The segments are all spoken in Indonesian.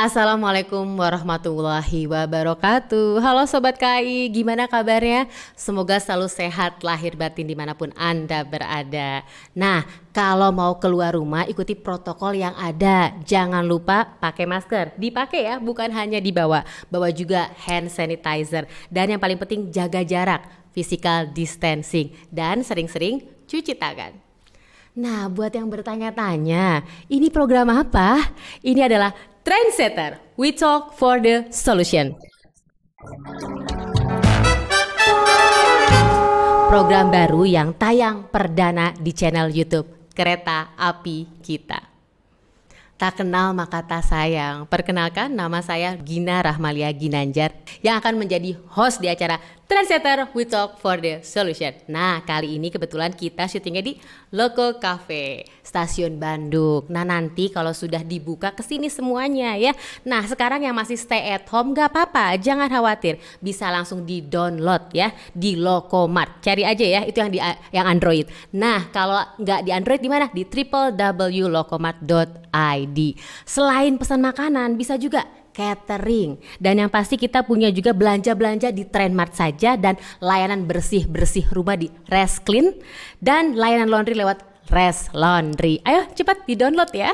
Assalamualaikum warahmatullahi wabarakatuh. Halo Sobat KAI, gimana kabarnya? Semoga selalu sehat lahir batin dimanapun Anda berada. Nah, kalau mau keluar rumah ikuti protokol yang ada. Jangan lupa pakai masker, dipakai ya, bukan hanya dibawa. Bawa juga hand sanitizer. Dan yang paling penting jaga jarak, physical distancing. Dan sering-sering cuci tangan. Nah, buat yang bertanya-tanya, ini program apa? Ini adalah Trendsetter, we talk for the solution. Program baru yang tayang perdana di channel YouTube Kereta Api Kita. Tak kenal maka tak sayang. Perkenalkan, nama saya Gina Rahmalia Ginanjar yang akan menjadi host di acara Trendsetter We Talk for the Solution. Nah, kali ini kebetulan kita syutingnya di Loco Cafe, Stasiun Bandung. Nah, nanti kalau sudah dibuka kesini semuanya ya. Nah, sekarang yang masih stay at home gak apa-apa, jangan khawatir. Bisa langsung di-download ya di Locomart. Cari aja ya, itu yang Android. Nah, kalau nggak di Android di mana? Di www.locomart.id. Selain pesan makanan, bisa juga catering. Dan yang pasti kita punya juga belanja-belanja di Trendmart saja dan layanan bersih-bersih rumah di Resclean dan layanan laundry lewat Res Laundry. Ayo cepat di-download ya.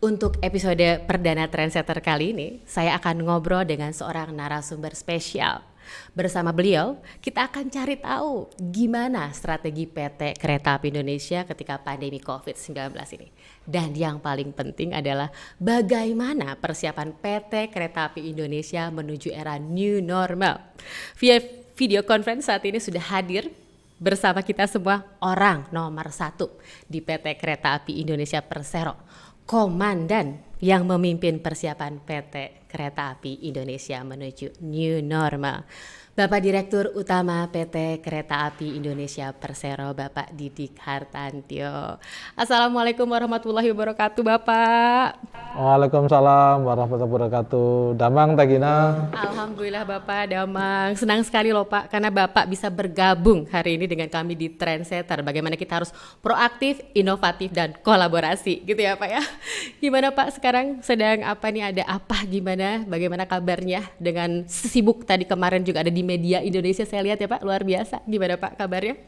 Untuk episode perdana Trendsetter kali ini, saya akan ngobrol dengan seorang narasumber spesial. Bersama beliau, kita akan cari tahu gimana strategi PT Kereta Api Indonesia ketika pandemi COVID-19 ini. Dan yang paling penting adalah bagaimana persiapan PT Kereta Api Indonesia menuju era new normal. Via video conference saat ini sudah hadir bersama kita semua orang nomor 1 di PT Kereta Api Indonesia Persero, komandan yang memimpin persiapan PT Kereta Api Indonesia menuju new normal, Bapak Direktur Utama PT Kereta Api Indonesia Persero, Bapak Didik Hartantio. Assalamualaikum warahmatullahi wabarakatuh, Bapak. Waalaikumsalam warahmatullahi wabarakatuh. Damang Tagina. Alhamdulillah Bapak Damang. Senang sekali loh Pak, karena Bapak bisa bergabung hari ini dengan kami di Trendsetter. Bagaimana kita harus proaktif, inovatif, dan kolaborasi gitu ya Pak ya. Gimana Pak sekarang sedang apa nih, ada apa, gimana, bagaimana kabarnya dengan sibuk tadi kemarin juga ada di media Indonesia saya lihat ya Pak, luar biasa. Gimana Pak kabarnya?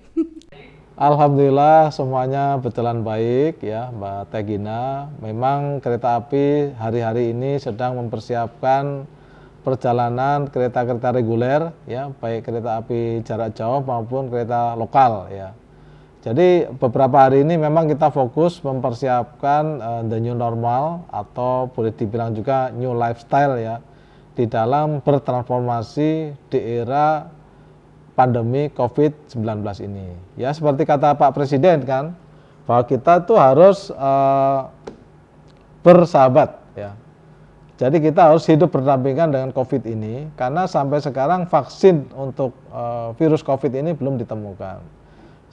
Alhamdulillah semuanya berjalan baik ya Mbak Tegina. Memang kereta api hari-hari ini sedang mempersiapkan perjalanan kereta-kereta reguler ya, baik kereta api jarak jauh maupun kereta lokal ya. Jadi beberapa hari ini memang kita fokus mempersiapkan the new normal atau boleh dibilang juga new lifestyle ya, di dalam bertransformasi di era pandemi COVID-19 ini. Ya seperti kata Pak Presiden kan, bahwa kita tuh harus bersahabat ya. Jadi kita harus hidup berdampingan dengan COVID ini, karena sampai sekarang vaksin untuk virus COVID ini belum ditemukan.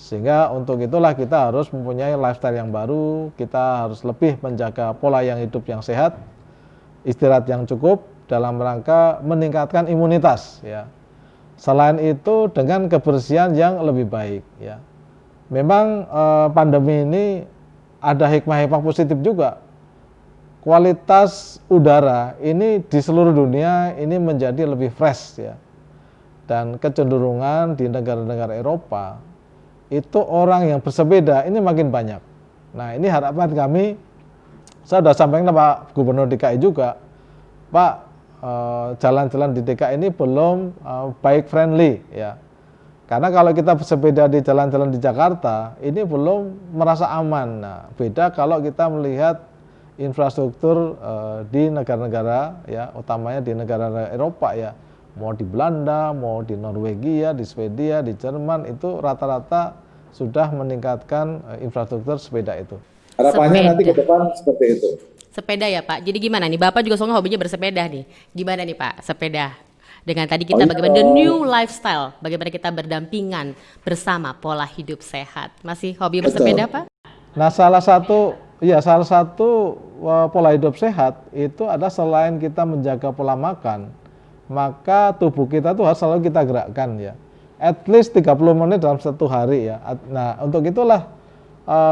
Sehingga untuk itulah kita harus mempunyai lifestyle yang baru, kita harus lebih menjaga pola yang hidup yang sehat, istirahat yang cukup, dalam rangka meningkatkan imunitas ya. Selain itu dengan kebersihan yang lebih baik ya. Memang pandemi ini ada hikmah-hikmah positif juga. Kualitas udara ini di seluruh dunia ini menjadi lebih fresh ya. Dan kecenderungan di negara-negara Eropa itu orang yang bersepeda ini makin banyak. Nah, ini harapan kami, saya sudah sampaikan ke Pak Gubernur DKI juga, Pak, jalan-jalan di DKI ini belum bike friendly ya. Karena kalau kita bersepeda di jalan-jalan di Jakarta ini belum merasa aman. Nah, beda kalau kita melihat infrastruktur di negara-negara ya, utamanya di negara Eropa ya. Mau di Belanda, mau di Norwegia, di Swedia, di Jerman, itu rata-rata sudah meningkatkan infrastruktur sepeda itu. Harapannya nanti ke depan seperti itu. Sepeda ya Pak. Jadi gimana nih? Bapak juga soalnya hobinya bersepeda nih. Gimana nih Pak sepeda? Dengan tadi kita bagaimana the new lifestyle, bagaimana kita berdampingan bersama pola hidup sehat. Masih hobi bersepeda Pak? Nah, salah satu pola hidup sehat itu ada selain kita menjaga pola makan, maka tubuh kita tuh harus selalu kita gerakkan ya. At least 30 menit dalam satu hari ya. Nah, untuk itulah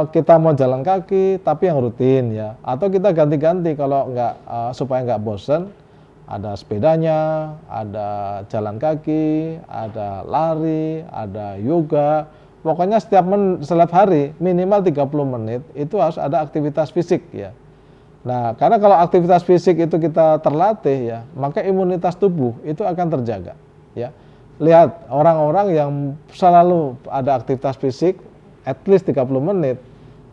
kita mau jalan kaki tapi yang rutin ya, atau kita ganti-ganti kalau nggak supaya nggak bosen, ada sepedanya, ada jalan kaki, ada lari, ada yoga, pokoknya setiap hari minimal 30 menit itu harus ada aktivitas fisik ya. Nah, karena kalau aktivitas fisik itu kita terlatih ya, maka imunitas tubuh itu akan terjaga ya. Lihat orang-orang yang selalu ada aktivitas fisik at least 30 menit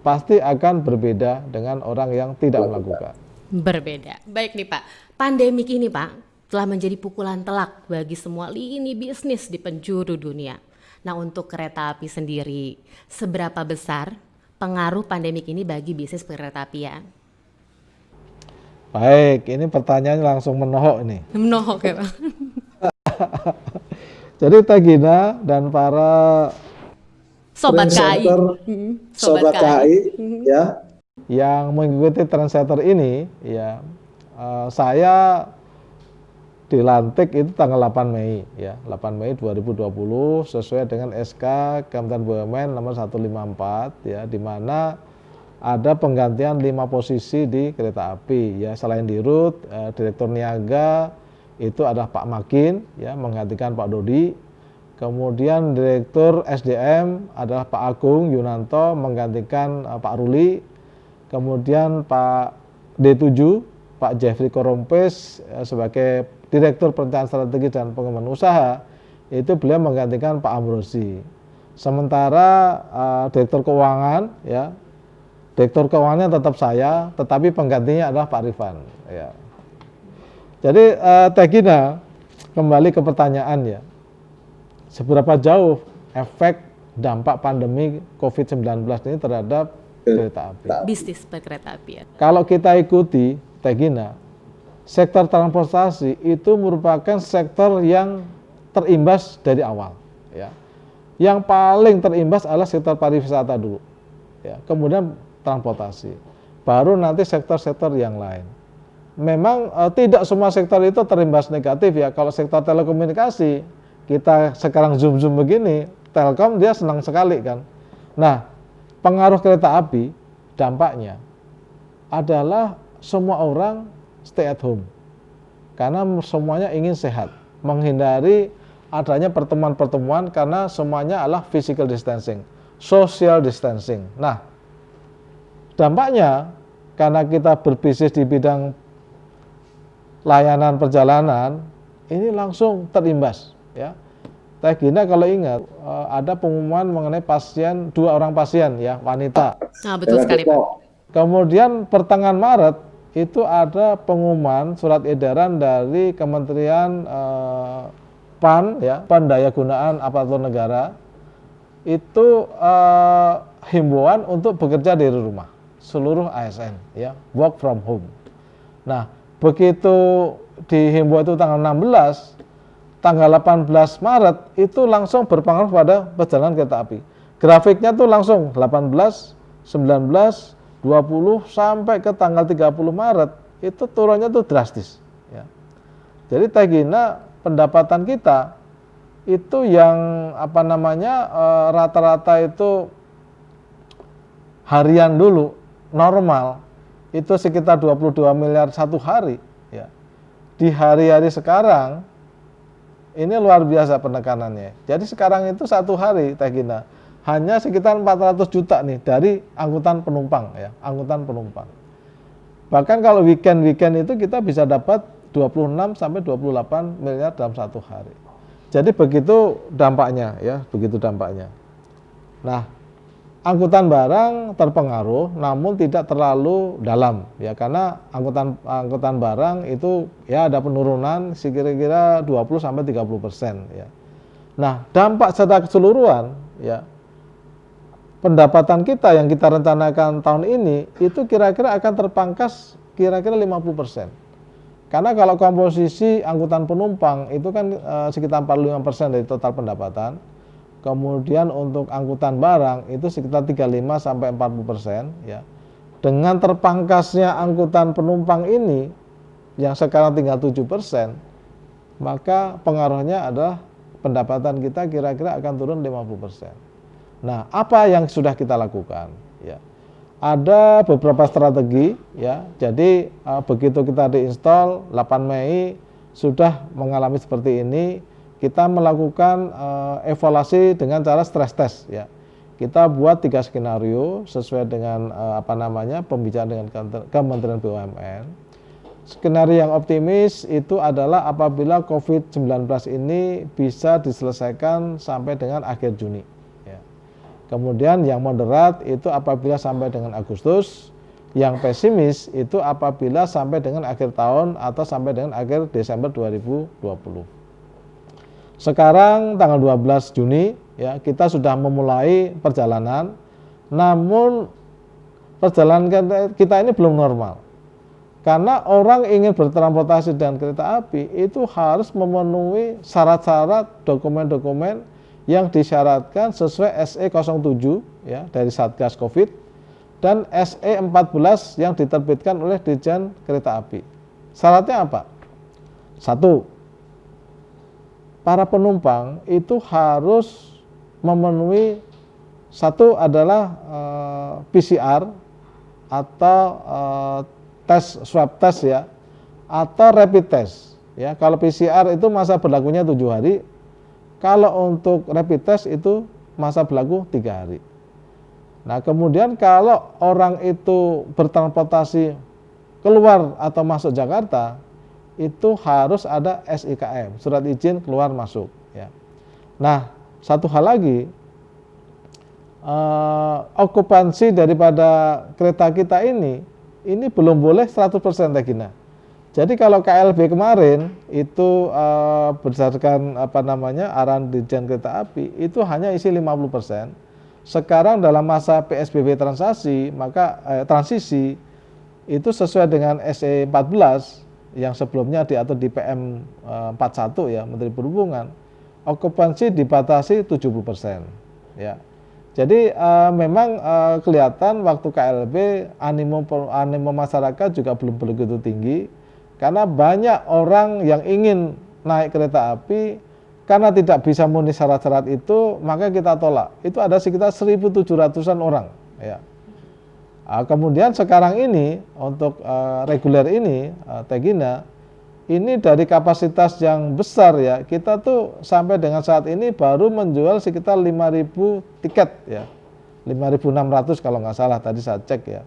pasti akan berbeda dengan orang yang tidak melakukan. Berbeda. Baik nih Pak, pandemik ini Pak telah menjadi pukulan telak bagi semua lini bisnis di penjuru dunia. Nah, untuk kereta api sendiri, seberapa besar pengaruh pandemik ini bagi bisnis kereta apian? Baik, ini pertanyaannya langsung menohok ini. Menohok ya Pak. Jadi Teh Gina dan para Sobat KAI. Sobat KAI ya. yang mengikuti Trendsetter ini ya, saya dilantik itu tanggal 8 Mei ya, 8 Mei 2020 sesuai dengan SK Kementerian BUMN nomor 154 ya, di mana ada penggantian 5 posisi di kereta api ya. Selain di rut, Direktur Niaga itu adalah Pak Makin ya, menggantikan Pak Dodi. Kemudian Direktur SDM adalah Pak Agung Yunanto, menggantikan Pak Ruli. Kemudian Pak D7 Pak Jeffrey Korompes sebagai Direktur Perencanaan Strategi dan Pengembangan Usaha, itu beliau menggantikan Pak Amrozi. Sementara Direktur Keuangan ya, Direktur Keuangannya tetap saya, tetapi penggantinya adalah Pak Rifan ya. Jadi Teh Gina, kembali ke pertanyaan ya, seberapa jauh efek dampak pandemi COVID-19 ini terhadap kereta api? Bisnis perkereta apian. Kalau kita ikuti Teh Gina, sektor transportasi itu merupakan sektor yang terimbas dari awal ya. Yang paling terimbas adalah sektor pariwisata dulu ya, kemudian transportasi, baru nanti sektor-sektor yang lain. Memang tidak semua sektor itu terimbas negatif ya. Kalau sektor telekomunikasi, kita sekarang zoom begini, Telkom dia senang sekali kan. Nah, pengaruh kereta api dampaknya adalah semua orang stay at home, karena semuanya ingin sehat, menghindari adanya pertemuan-pertemuan, karena semuanya adalah physical distancing, social distancing. Nah, dampaknya karena kita berbisnis di bidang layanan perjalanan, ini langsung terimbas ya. Teh Gina kalau ingat ada pengumuman mengenai pasien, 2 orang pasien ya, wanita. Nah, betul sekali Pak. Kemudian pertengahan Maret itu ada pengumuman surat edaran dari Kementerian PAN ya, Pendayagunaan Aparatur Negara, itu himbauan untuk bekerja dari rumah, seluruh ASN ya, work from home. Nah, begitu dihimbau itu tanggal 16, tanggal 18 Maret itu langsung berpengaruh pada perjalanan kereta api. Grafiknya tuh langsung 18, 19, 20 sampai ke tanggal 30 Maret itu turunnya tuh drastis ya. Jadi Teh Gina, pendapatan kita itu yang rata-rata itu harian dulu normal itu sekitar 22 miliar satu hari ya. Di hari-hari sekarang ini luar biasa penekanannya. Jadi sekarang itu satu hari Teh Gina hanya sekitar 400 juta nih dari angkutan penumpang ya, angkutan penumpang. Bahkan kalau weekend itu kita bisa dapat 26 sampai 28 miliar dalam satu hari. Jadi begitu dampaknya ya, begitu dampaknya. Nah, angkutan barang terpengaruh namun tidak terlalu dalam ya, karena angkutan barang itu ya ada penurunan kira-kira 20 sampai 30% ya. Nah, dampak secara keseluruhan ya, pendapatan kita yang kita rencanakan tahun ini itu kira-kira akan terpangkas kira-kira 50%. Karena kalau komposisi angkutan penumpang itu kan sekitar 45% dari total pendapatan. Kemudian untuk angkutan barang itu sekitar 35 sampai 40% ya. Dengan terpangkasnya angkutan penumpang ini yang sekarang tinggal 7%, maka pengaruhnya adalah pendapatan kita kira-kira akan turun 50%. Nah, apa yang sudah kita lakukan? ada beberapa strategi ya. Jadi begitu kita diinstal 8 Mei sudah mengalami seperti ini, kita melakukan evaluasi dengan cara stress test ya. Kita buat 3 skenario sesuai dengan pembicaraan dengan Kementerian BUMN. Skenario yang optimis itu adalah apabila COVID-19 ini bisa diselesaikan sampai dengan akhir Juni. Ya. Kemudian yang moderat itu apabila sampai dengan Agustus, yang pesimis itu apabila sampai dengan akhir tahun atau sampai dengan akhir Desember 2020. Sekarang tanggal 12 Juni ya, kita sudah memulai perjalanan, namun perjalanan kita ini belum normal. Karena orang ingin bertransportasi dengan kereta api itu harus memenuhi syarat-syarat dokumen-dokumen yang disyaratkan sesuai SE07 ya dari Satgas Covid dan SE14 yang diterbitkan oleh Dirjen Kereta Api. Syaratnya apa? 1. Para penumpang itu harus memenuhi, satu adalah PCR atau tes swab test ya, atau rapid test ya. Kalau PCR itu masa berlakunya 7 hari, kalau untuk rapid test itu masa berlaku 3 hari. Nah kemudian kalau orang itu bertransportasi keluar atau masuk Jakarta, itu harus ada SIKM, surat izin keluar masuk ya. Nah satu hal lagi, okupansi daripada kereta kita ini belum boleh 100% Teh Gina. Jadi kalau KLB kemarin itu berdasarkan arahan Dirjen Kereta Api itu hanya isi 50%. Sekarang dalam masa PSBB transisi itu sesuai dengan SE14 yang sebelumnya diatur di PM 41 ya, Menteri Perhubungan, okupansi dibatasi 70% ya. Jadi memang kelihatan waktu KLB animo masyarakat juga belum begitu tinggi, karena banyak orang yang ingin naik kereta api karena tidak bisa memenuhi syarat-syarat itu, maka kita tolak. Itu ada sekitar 1.700-an orang ya. Kemudian sekarang ini untuk reguler ini Teh Gina, ini dari kapasitas yang besar ya, kita tuh sampai dengan saat ini baru menjual sekitar 5.000 tiket ya, 5.600 kalau nggak salah tadi saya cek ya.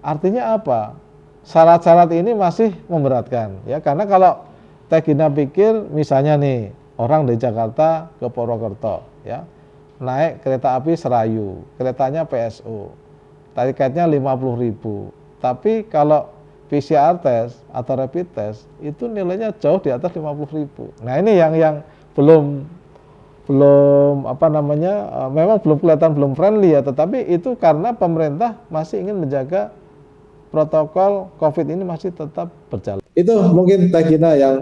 Artinya apa? Syarat-syarat ini masih memberatkan ya, karena kalau Teh Gina pikir misalnya nih orang dari Jakarta ke Purwokerto ya, naik kereta api Serayu, keretanya PSO, tiketnya 50.000, tapi kalau PCR test atau rapid test itu nilainya jauh di atas 50.000. Nah ini yang belum memang belum kelihatan belum friendly ya, tetapi itu karena pemerintah masih ingin menjaga protokol COVID ini masih tetap berjalan. Itu mungkin Teh Gina yang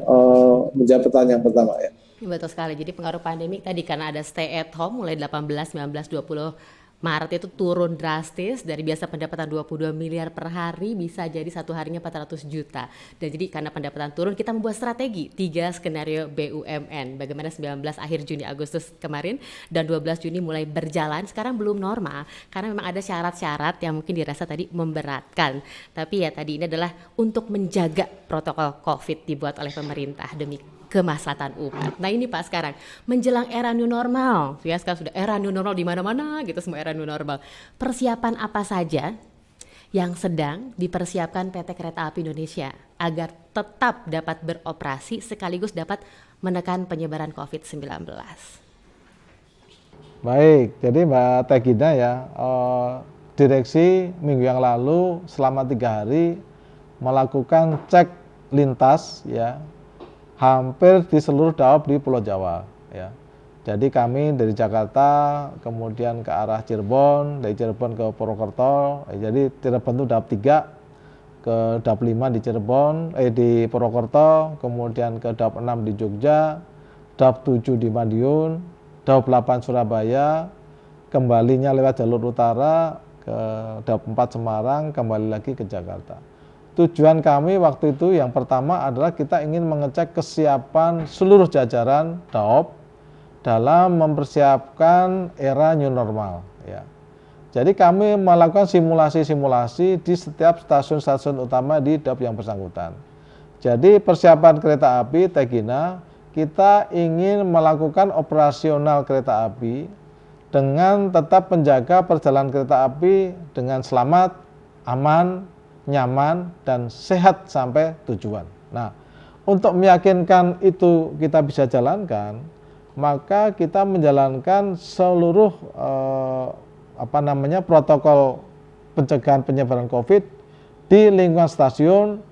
menjawab pertanyaan pertama ya. Betul sekali. Jadi pengaruh pandemi tadi karena ada stay at home mulai 18, 19, 20 Maret itu turun drastis dari biasa pendapatan 22 miliar per hari bisa jadi satu harinya 400 juta. Dan jadi karena pendapatan turun kita membuat strategi 3 skenario BUMN. Bagaimana 19 akhir Juni Agustus kemarin dan 12 Juni mulai berjalan. Sekarang belum normal karena memang ada syarat-syarat yang mungkin dirasa tadi memberatkan. Tapi ya tadi ini adalah untuk menjaga protokol COVID dibuat oleh pemerintah demi kemaslahatan umat. Nah ini Pak sekarang menjelang era new normal, ya sekarang sudah era new normal di mana-mana gitu, semua era new normal. Persiapan apa saja yang sedang dipersiapkan PT Kereta Api Indonesia agar tetap dapat beroperasi sekaligus dapat menekan penyebaran COVID-19? Baik, jadi Mbak Teh Gina ya, direksi minggu yang lalu selama 3 hari melakukan cek lintas ya, hampir di seluruh daob di Pulau Jawa ya. Jadi kami dari Jakarta kemudian ke arah Cirebon, dari Cirebon ke Purwokerto. Jadi Cirebon itu daob 3, ke daob 5 di Cirebon, di Purwokerto, kemudian ke daob 6 di Jogja, daob 7 di Madiun, daob 8 Surabaya, kembalinya lewat jalur utara ke daob 4 Semarang, kembali lagi ke Jakarta. Tujuan kami waktu itu yang pertama adalah kita ingin mengecek kesiapan seluruh jajaran daob dalam mempersiapkan era new normal ya. Jadi kami melakukan simulasi-simulasi di setiap stasiun-stasiun utama di DAP yang bersangkutan. Jadi persiapan kereta api Tegina, kita ingin melakukan operasional kereta api dengan tetap menjaga perjalanan kereta api dengan selamat, aman, nyaman, dan sehat sampai tujuan. Nah, untuk meyakinkan itu kita bisa jalankan, maka kita menjalankan seluruh protokol pencegahan penyebaran COVID di lingkungan stasiun,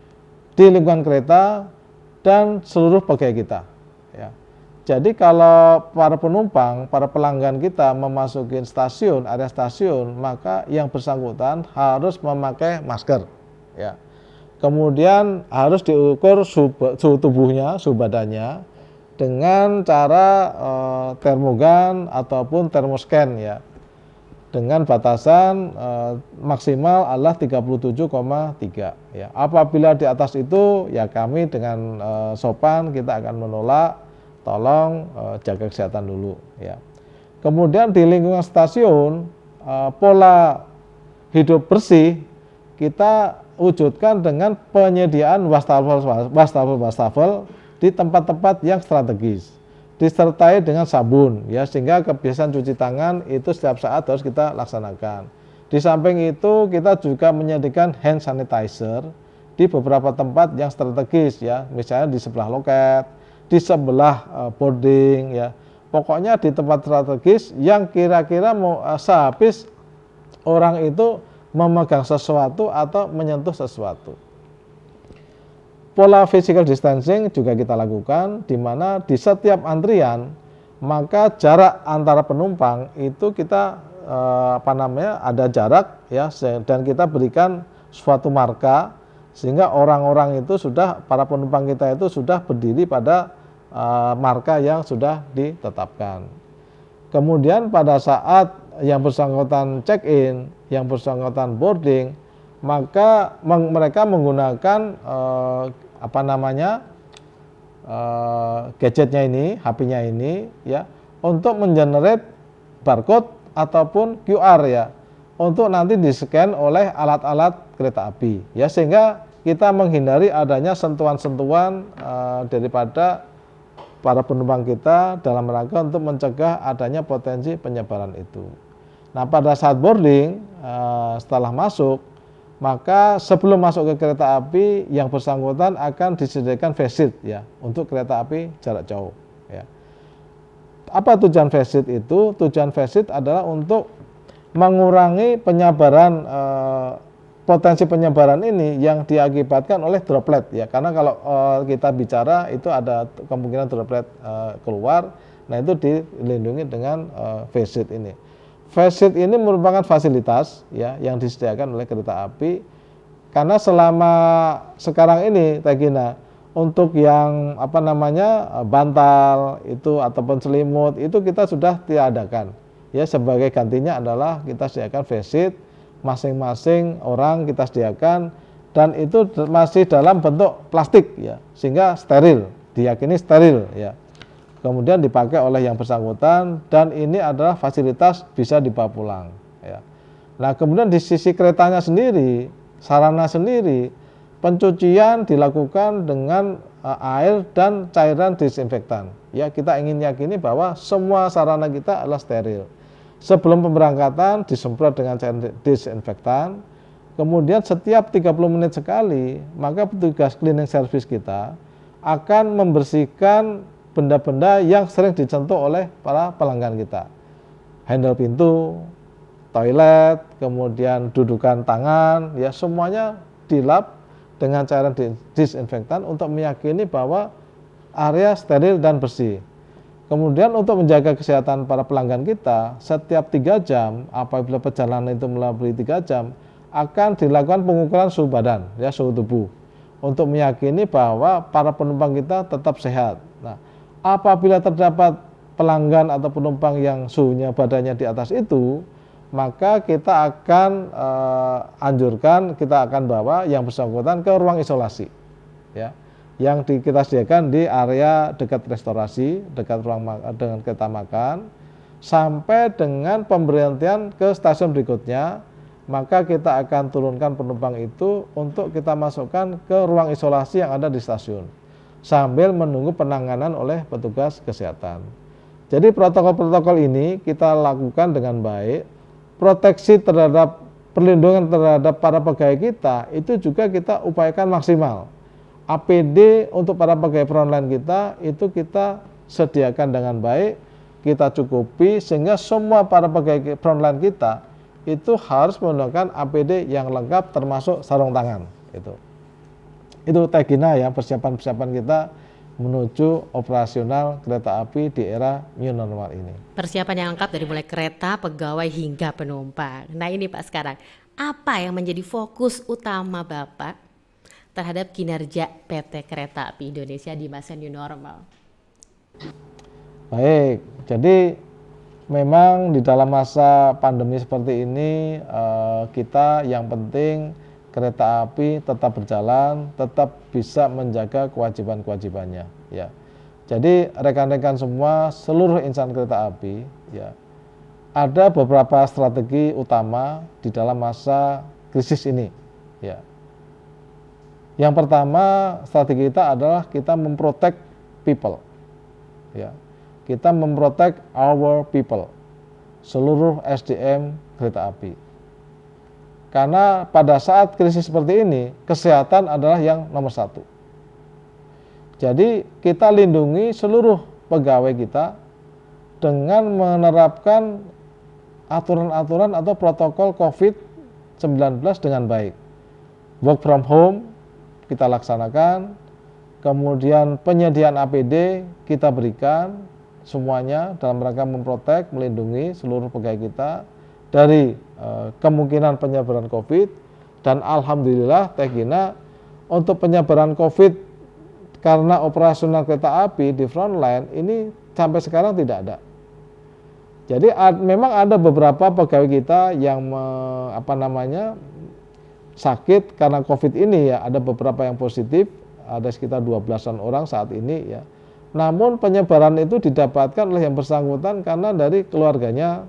di lingkungan kereta, dan seluruh pegawai kita. Ya. Jadi kalau para penumpang, para pelanggan kita memasuki stasiun, area stasiun, maka yang bersangkutan harus memakai masker. Ya. Kemudian harus diukur suhu tubuhnya, suhu badannya dengan cara termogan ataupun termoscan ya. Dengan batasan maksimal adalah 37,3 ya. Apabila di atas itu ya kami dengan sopan kita akan menolak, tolong jaga kesehatan dulu ya. Kemudian di lingkungan stasiun pola hidup bersih kita wujudkan dengan penyediaan wastafel di tempat-tempat yang strategis, disertai dengan sabun ya, sehingga kebiasaan cuci tangan itu setiap saat harus kita laksanakan. Di samping itu kita juga menyediakan hand sanitizer di beberapa tempat yang strategis ya, misalnya di sebelah loket, di sebelah boarding ya. Pokoknya di tempat strategis yang kira-kira mau sehabis orang itu memegang sesuatu atau menyentuh sesuatu. Pola physical distancing juga kita lakukan, di mana di setiap antrian maka jarak antara penumpang itu kita ada jarak ya, dan kita berikan suatu marka sehingga orang-orang itu sudah, para penumpang kita itu sudah berdiri pada marka yang sudah ditetapkan. Kemudian pada saat yang bersangkutan check-in, yang bersangkutan boarding, maka mereka menggunakan gadgetnya ini, HP-nya ini ya, untuk mengenerate barcode ataupun QR ya, untuk nanti di-scan oleh alat-alat kereta api ya, sehingga kita menghindari adanya sentuhan-sentuhan daripada para penumpang kita dalam rangka untuk mencegah adanya potensi penyebaran itu. Nah, pada saat boarding setelah masuk, maka sebelum masuk ke kereta api yang bersangkutan akan disediakan face shield ya, untuk kereta api jarak jauh ya. Apa tujuan face shield itu? Tujuan face shield adalah untuk mengurangi penyebaran potensi penyebaran ini yang diakibatkan oleh droplet ya, karena kalau kita bicara itu ada kemungkinan droplet keluar. Nah, itu dilindungi dengan face shield ini. Face shield ini merupakan fasilitas ya yang disediakan oleh kereta api, karena selama sekarang ini Tegina untuk yang bantal itu ataupun selimut itu kita sudah tiadakan ya, sebagai gantinya adalah kita sediakan face shield, masing-masing orang kita sediakan, dan itu masih dalam bentuk plastik ya, sehingga steril, diyakini steril ya. Kemudian dipakai oleh yang bersangkutan, dan ini adalah fasilitas bisa dibawa pulang ya. Nah, kemudian di sisi keretanya sendiri, sarana sendiri, pencucian dilakukan dengan air dan cairan disinfektan ya. Kita ingin yakini bahwa semua sarana kita adalah steril. Sebelum pemberangkatan disemprot dengan cairan disinfektan, kemudian setiap 30 menit sekali maka petugas cleaning service kita akan membersihkan benda-benda yang sering disentuh oleh para pelanggan kita. Handle pintu, toilet, kemudian dudukan tangan, ya semuanya dilap dengan cairan disinfektan untuk meyakini bahwa area steril dan bersih. Kemudian untuk menjaga kesehatan para pelanggan kita, setiap 3 jam, apabila perjalanan itu melebihi 3 jam, akan dilakukan pengukuran suhu badan, ya suhu tubuh, untuk meyakini bahwa para penumpang kita tetap sehat. Nah, apabila terdapat pelanggan atau penumpang yang suhunya badannya di atas itu, maka kita akan anjurkan, kita akan bawa yang bersangkutan ke ruang isolasi, ya, yang kita sediakan di area dekat restorasi, dekat ruang dengan kereta makan, sampai dengan pemberhentian ke stasiun berikutnya, maka kita akan turunkan penumpang itu untuk kita masukkan ke ruang isolasi yang ada di stasiun sambil menunggu penanganan oleh petugas kesehatan. Jadi protokol-protokol ini kita lakukan dengan baik. Proteksi terhadap perlindungan terhadap para pegawai kita itu juga kita upayakan maksimal. APD untuk para pegawai frontline kita itu kita sediakan dengan baik, kita cukupi sehingga semua para pegawai frontline kita itu harus menggunakan APD yang lengkap termasuk sarung tangan. Itu Tegina ya, persiapan-persiapan kita menuju operasional kereta api di era new normal ini. Persiapan yang lengkap dari mulai kereta, pegawai hingga penumpang. Nah ini Pak sekarang, apa yang menjadi fokus utama Bapak terhadap kinerja PT Kereta Api Indonesia di masa new normal? Baik, jadi memang di dalam masa pandemi seperti ini kita yang penting kereta api tetap berjalan, tetap bisa menjaga kewajiban-kewajibannya. Ya, jadi rekan-rekan semua, seluruh insan kereta api, ya, ada beberapa strategi utama di dalam masa krisis ini. Ya, yang pertama strategi kita adalah kita memprotect people. Ya, kita memprotect our people, seluruh SDM kereta api. Karena pada saat krisis seperti ini, kesehatan adalah yang nomor satu. Jadi kita lindungi seluruh pegawai kita dengan menerapkan aturan-aturan atau protokol COVID-19 dengan baik. Work from home kita laksanakan, kemudian penyediaan APD kita berikan semuanya dalam rangka memprotek, melindungi seluruh pegawai kita dari kemungkinan penyebaran COVID, dan alhamdulillah Tegina untuk penyebaran COVID karena operasional kereta api di frontline ini sampai sekarang tidak ada. Jadi memang ada beberapa pegawai kita yang sakit karena COVID ini ya, ada beberapa yang positif, ada sekitar 12-an orang saat ini ya. Namun penyebaran itu didapatkan oleh yang bersangkutan karena dari keluarganya,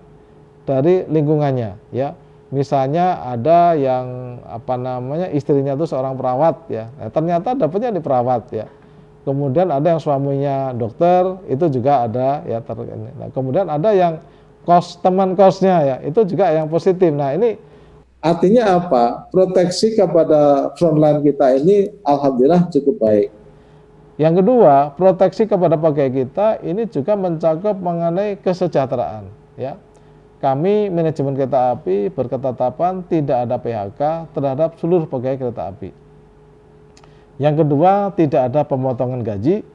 dari lingkungannya ya. Misalnya ada yang istrinya itu seorang perawat ya. Nah, ternyata dapatnya di perawat ya. Kemudian ada yang suaminya dokter, itu juga ada ya. Nah, kemudian ada yang teman kosnya ya, itu juga yang positif. Nah, ini artinya apa? Proteksi kepada frontline kita ini alhamdulillah cukup baik. Yang kedua, proteksi kepada pegawai kita ini juga mencakup mengenai kesejahteraan ya. Kami manajemen kereta api berketetapan tidak ada PHK terhadap seluruh pegawai kereta api. Yang kedua, tidak ada pemotongan gaji.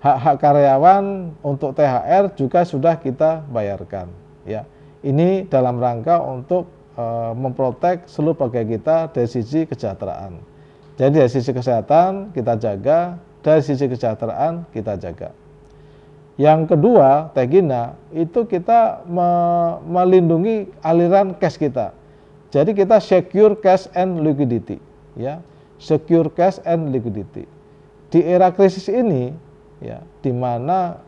Hak-hak karyawan untuk THR juga sudah kita bayarkan ya. Ini dalam rangka untuk memprotek seluruh pegawai kita dari sisi kesejahteraan. Jadi dari sisi kesehatan kita jaga, dari sisi kesejahteraan kita jaga. Yang kedua, Tegina, itu kita melindungi aliran cash kita. Jadi kita secure cash and liquidity, ya, secure cash and liquidity. Di era krisis ini, ya, di mana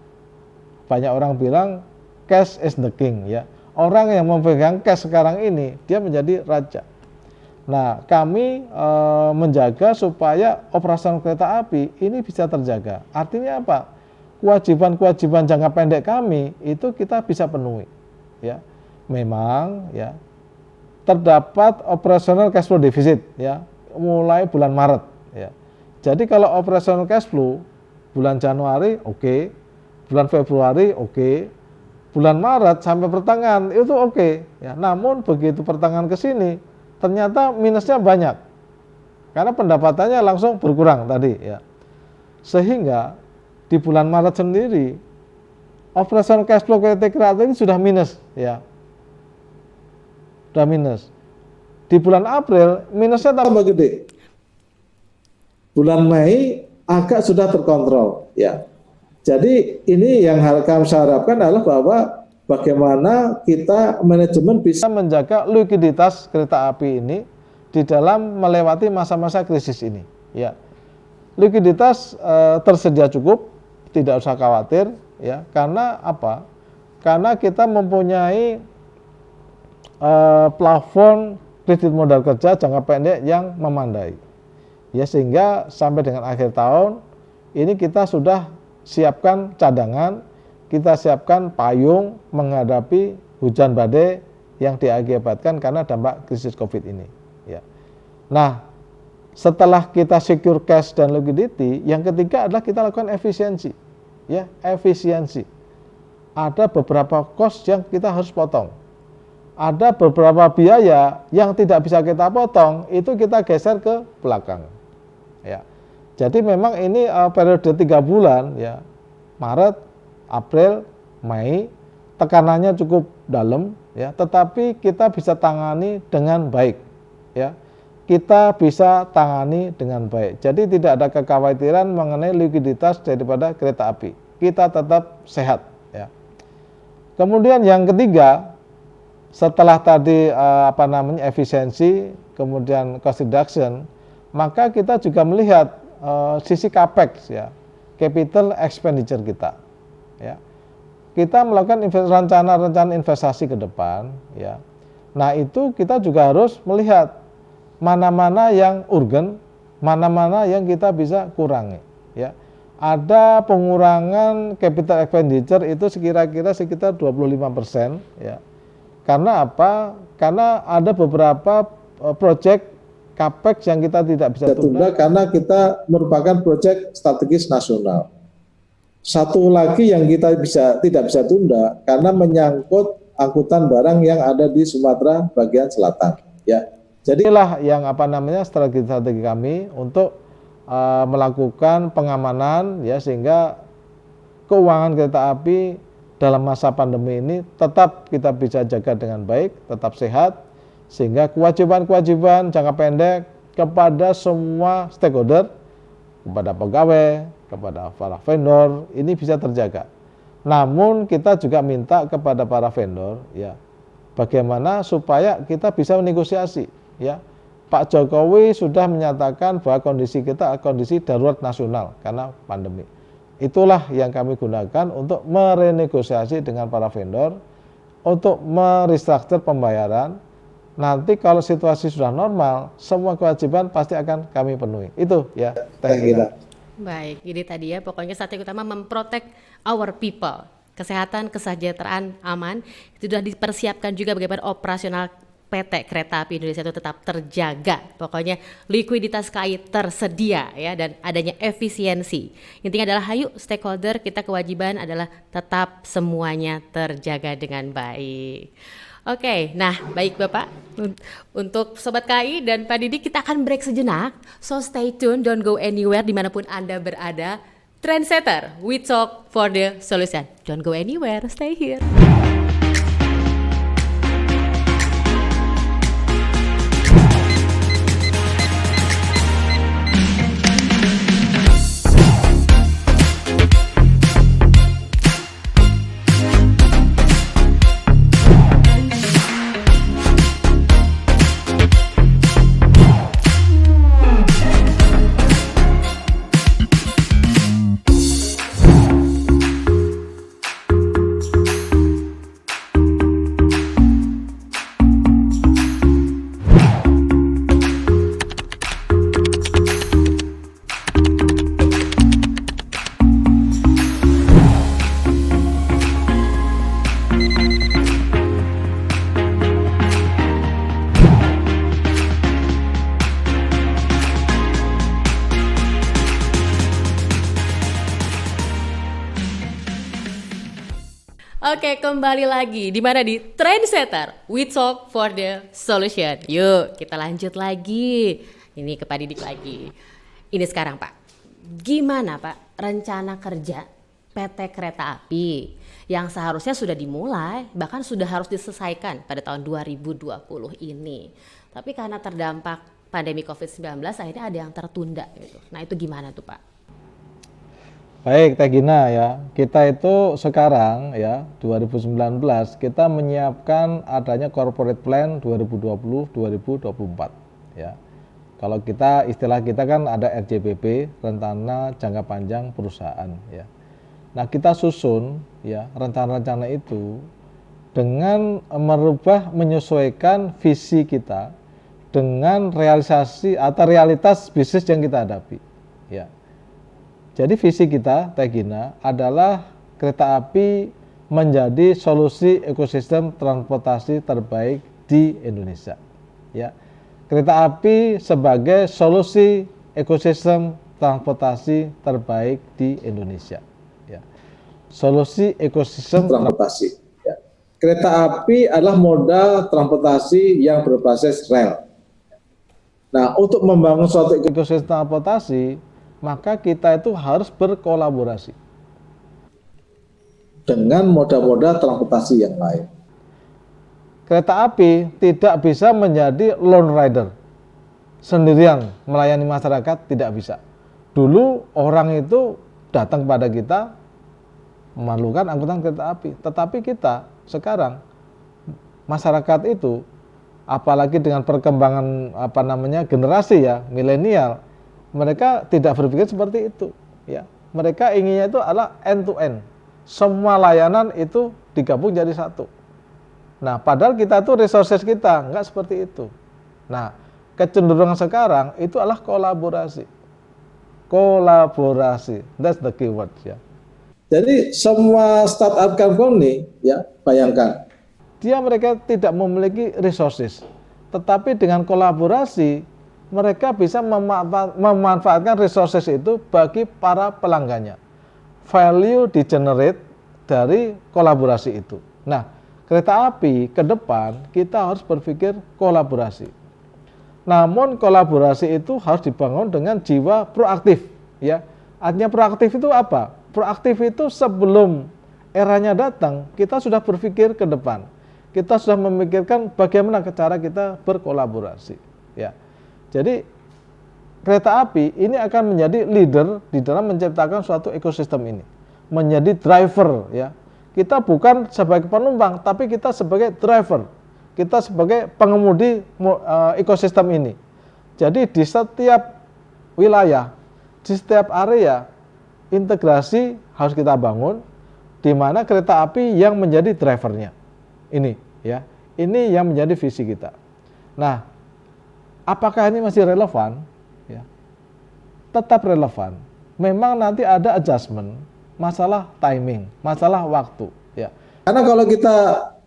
banyak orang bilang cash is the king, ya. Orang yang memegang cash sekarang ini dia menjadi raja. Nah, kami menjaga supaya operasional kereta api ini bisa terjaga. Artinya apa? Kewajiban-kewajiban jangka pendek kami itu kita bisa penuhi. Ya, memang ya terdapat operasional cash flow deficit ya mulai bulan Maret. Ya, jadi kalau operasional cash flow bulan Januari oke, bulan Februari oke, bulan Maret sampai pertengahan itu oke. Ya, namun begitu pertengahan ke sini ternyata minusnya banyak karena pendapatannya langsung berkurang tadi ya, sehingga di bulan Maret sendiri operasional cash flow PT Kereta ini sudah minus ya, sudah minus. Di bulan April minusnya tambah gede. Bulan Mei agak sudah terkontrol ya. Jadi ini yang kami harapkan adalah bahwa bagaimana kita manajemen bisa menjaga likuiditas kereta api ini di dalam melewati masa-masa krisis ini ya. Likuiditas tersedia cukup, tidak usah khawatir ya, karena apa? Karena kita mempunyai plafon kredit modal kerja jangka pendek yang memandai. Ya, sehingga sampai dengan akhir tahun ini kita sudah siapkan cadangan, kita siapkan payung menghadapi hujan badai yang diakibatkan karena dampak krisis Covid ini. Ya. Nah, setelah kita secure cash dan liquidity, yang ketiga adalah kita lakukan efisiensi. Ya, efisiensi. Ada beberapa cost yang kita harus potong. Ada beberapa biaya yang tidak bisa kita potong, itu kita geser ke belakang. Ya. Jadi memang ini periode 3 bulan, ya, Maret, April, Mei, tekanannya cukup dalam, ya, tetapi kita bisa tangani dengan baik, ya. Kita bisa tangani dengan baik. Jadi tidak ada kekhawatiran mengenai likuiditas daripada kereta api. Kita tetap sehat, ya. Kemudian yang ketiga, setelah tadi efisiensi, kemudian cost reduction, maka kita juga melihat sisi capex, ya, capital expenditure kita, ya. Kita melakukan rencana investasi ke depan, ya. Nah, itu kita juga harus melihat mana-mana yang urgen, mana-mana yang kita bisa kurangi, ya. Ada pengurangan capital expenditure itu kira-kira sekitar 25%, ya. Karena apa? Karena ada beberapa proyek capex yang kita tidak bisa tunda karena kita merupakan proyek strategis nasional. Satu lagi yang kita tidak bisa tunda karena menyangkut angkutan barang yang ada di Sumatera bagian selatan, ya. Jadilah yang strategi kami untuk melakukan pengamanan, ya, sehingga keuangan kereta api dalam masa pandemi ini tetap kita bisa jaga dengan baik, tetap sehat, sehingga kewajiban-kewajiban jangka pendek kepada semua stakeholder, kepada pegawai, kepada para vendor, ini bisa terjaga. Namun kita juga minta kepada para vendor, ya, bagaimana supaya kita bisa menegosiasi, ya. Pak Jokowi sudah menyatakan bahwa kondisi kita kondisi darurat nasional karena pandemi. Itulah yang kami gunakan untuk merenegosiasi dengan para vendor untuk merestruktur pembayaran. Nanti kalau situasi sudah normal, semua kewajiban pasti akan kami penuhi. Itu, ya. Baik, ini tadi ya, pokoknya strategi utama memprotect our people. Kesehatan, kesejahteraan, aman. Itu sudah dipersiapkan juga bagaimana operasional PT Kereta Api Indonesia itu tetap terjaga. Pokoknya likuiditas KAI tersedia, ya, dan adanya efisiensi. Intinya adalah hayu stakeholder, kita kewajiban adalah tetap semuanya terjaga dengan baik. Oke, nah baik Bapak, untuk Sobat KAI dan Pak Didi kita akan break sejenak. So stay tune, don't go anywhere dimanapun Anda berada. Trendsetter, we talk for the solution. Don't go anywhere, stay here. Oke, kembali lagi di mana di Trendsetter, we talk for the solution. Yuk, kita lanjut lagi. Ini ke Pak Didik lagi. Ini sekarang Pak, gimana Pak rencana kerja PT Kereta Api yang seharusnya sudah dimulai, bahkan sudah harus diselesaikan pada tahun 2020 ini. Tapi karena terdampak pandemi COVID-19 akhirnya ada yang tertunda gitu. Nah, itu gimana tuh Pak? Baik, Teh Gina, ya. Kita itu sekarang, ya, 2019 kita menyiapkan adanya corporate plan 2020-2024, ya. Kalau istilah kita kan ada RJBP, rencana jangka panjang perusahaan, ya. Nah, kita susun ya rencana-rencana itu dengan merubah menyesuaikan visi kita dengan realisasi atau realitas bisnis yang kita hadapi. Ya. Jadi visi kita Tegina adalah kereta api menjadi solusi ekosistem transportasi terbaik di Indonesia. Ya. Kereta api sebagai solusi ekosistem transportasi terbaik di Indonesia. Ya. Solusi ekosistem transportasi. Ya. Kereta api adalah moda transportasi yang berbasis rel. Nah, untuk membangun suatu ekosistem transportasi, maka kita itu harus berkolaborasi dengan moda-moda transportasi yang lain. Kereta api tidak bisa menjadi lone rider, sendirian melayani masyarakat, tidak bisa. Dulu orang itu datang kepada kita memerlukan angkutan kereta api, tetapi kita sekarang masyarakat itu, apalagi dengan perkembangan generasi ya milenial, mereka tidak berpikir seperti itu. Ya, mereka inginnya itu adalah end to end, semua layanan itu digabung jadi satu. Nah, padahal kita tuh resources kita nggak seperti itu. Nah, kecenderungan sekarang itu adalah kolaborasi. Kolaborasi, that's the keyword ya. Jadi semua startup company ya, bayangkan Mereka tidak memiliki resources, tetapi dengan kolaborasi mereka bisa memanfaatkan resources itu bagi para pelanggannya. Value di-generate dari kolaborasi itu. Nah, kereta api ke depan kita harus berpikir kolaborasi. Namun kolaborasi itu harus dibangun dengan jiwa proaktif, ya. Artinya proaktif itu apa? Proaktif itu sebelum eranya datang, kita sudah berpikir ke depan. Kita sudah memikirkan bagaimana cara kita berkolaborasi, ya. Jadi kereta api ini akan menjadi leader di dalam menciptakan suatu ekosistem ini, menjadi driver, ya. Kita bukan sebagai penumpang, tapi kita sebagai driver. Kita sebagai pengemudi ekosistem ini. Jadi di setiap wilayah, di setiap area, integrasi harus kita bangun, di mana kereta api yang menjadi drivernya. Ini, ya, ini yang menjadi visi kita. Nah, apakah ini masih relevan? Ya, tetap relevan. Memang nanti ada adjustment, masalah timing, masalah waktu. Ya. Karena kalau kita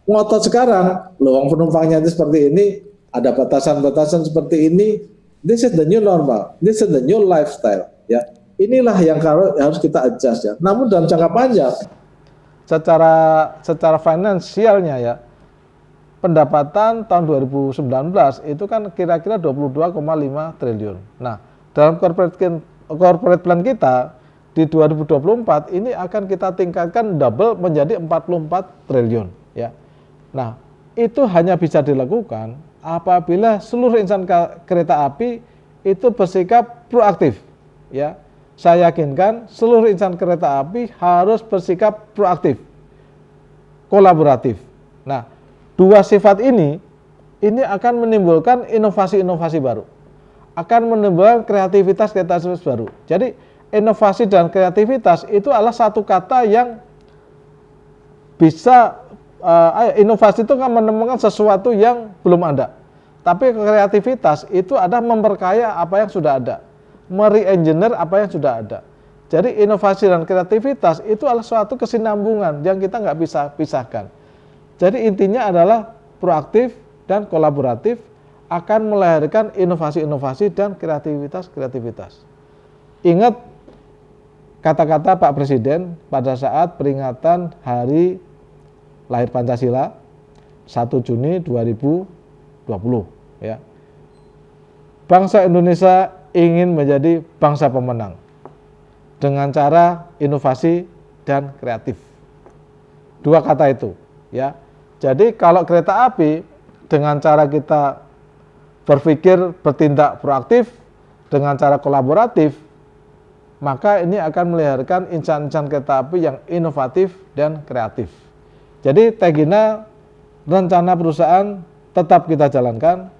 ngotot sekarang, lowong penumpangnya itu seperti ini, ada batasan-batasan seperti ini, this is the new normal, this is the new lifestyle, ya. Inilah yang harus kita adjust ya. Namun dalam jangka panjang, secara finansialnya ya, pendapatan tahun 2019 itu kan kira-kira 22,5 triliun. Nah, dalam corporate plan kita di 2024 ini akan kita tingkatkan double menjadi 44 triliun, ya. Nah, itu hanya bisa dilakukan apabila seluruh insan kereta api itu bersikap proaktif, ya. Saya yakinkan seluruh insan kereta api harus bersikap proaktif, kolaboratif. Nah, dua sifat ini akan menimbulkan inovasi-inovasi baru, akan menimbulkan kreativitas baru. Jadi, inovasi dan kreativitas itu adalah satu kata yang bisa inovasi itu kan menemukan sesuatu yang belum ada. Tapi kreativitas itu adalah memperkaya apa yang sudah ada, mere-engineer apa yang sudah ada. Jadi inovasi dan kreativitas itu adalah suatu kesinambungan yang kita nggak bisa pisahkan. Jadi intinya adalah proaktif dan kolaboratif akan melahirkan inovasi-inovasi dan kreativitas. Ingat kata-kata Pak Presiden pada saat peringatan Hari Lahir Pancasila 1 Juni 2020, ya. Bangsa Indonesia ingin menjadi bangsa pemenang dengan cara inovasi dan kreatif. Dua kata itu, ya. Jadi kalau kereta api dengan cara kita berpikir bertindak proaktif dengan cara kolaboratif, maka ini akan melahirkan insan-insan kereta api yang inovatif dan kreatif. Jadi Tegina rencana perusahaan tetap kita jalankan,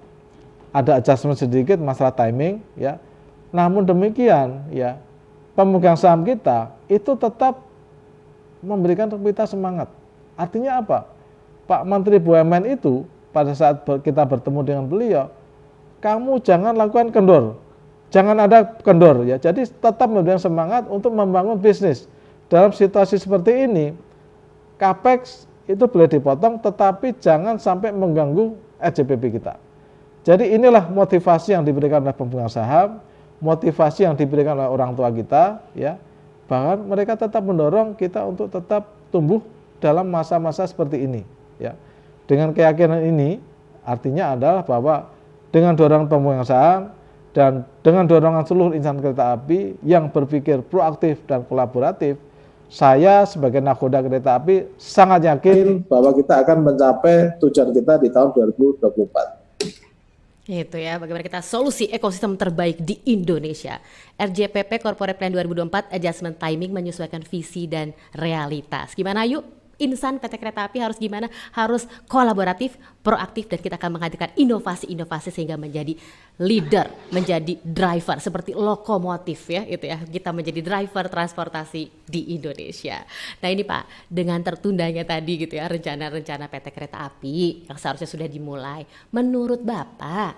ada adjustment sedikit masalah timing, ya. Namun demikian, ya, pemegang saham kita itu tetap memberikan kita semangat. Artinya apa? Pak Menteri BUMN itu pada saat kita bertemu dengan beliau, kamu jangan lakukan kendor, jangan ada kendor ya. Jadi tetap memberikan semangat untuk membangun bisnis. Dalam situasi seperti ini, Capex itu boleh dipotong, tetapi jangan sampai mengganggu SJPP kita. Jadi inilah motivasi yang diberikan oleh pemegang saham, motivasi yang diberikan oleh orang tua kita, ya. Bahkan mereka tetap mendorong kita untuk tetap tumbuh dalam masa-masa seperti ini, ya. Dengan keyakinan ini, artinya adalah bahwa dengan dorongan pemegang saham dan dengan dorongan seluruh insan kereta api yang berpikir proaktif dan kolaboratif, saya sebagai nakoda kereta api sangat yakin bahwa kita akan mencapai tujuan kita di tahun 2024. Itu ya, bagaimana kita solusi ekosistem terbaik di Indonesia. RJPP Corporate Plan 2024 Adjustment Timing menyesuaikan visi dan realitas. Gimana yuk? Insan PT Kereta Api harus gimana? Harus kolaboratif, proaktif, dan kita akan menghadirkan inovasi-inovasi sehingga menjadi leader, menjadi driver seperti lokomotif ya, itu ya. Kita menjadi driver transportasi di Indonesia. Nah ini Pak, dengan tertundanya tadi gitu ya rencana-rencana PT Kereta Api yang seharusnya sudah dimulai. Menurut Bapak,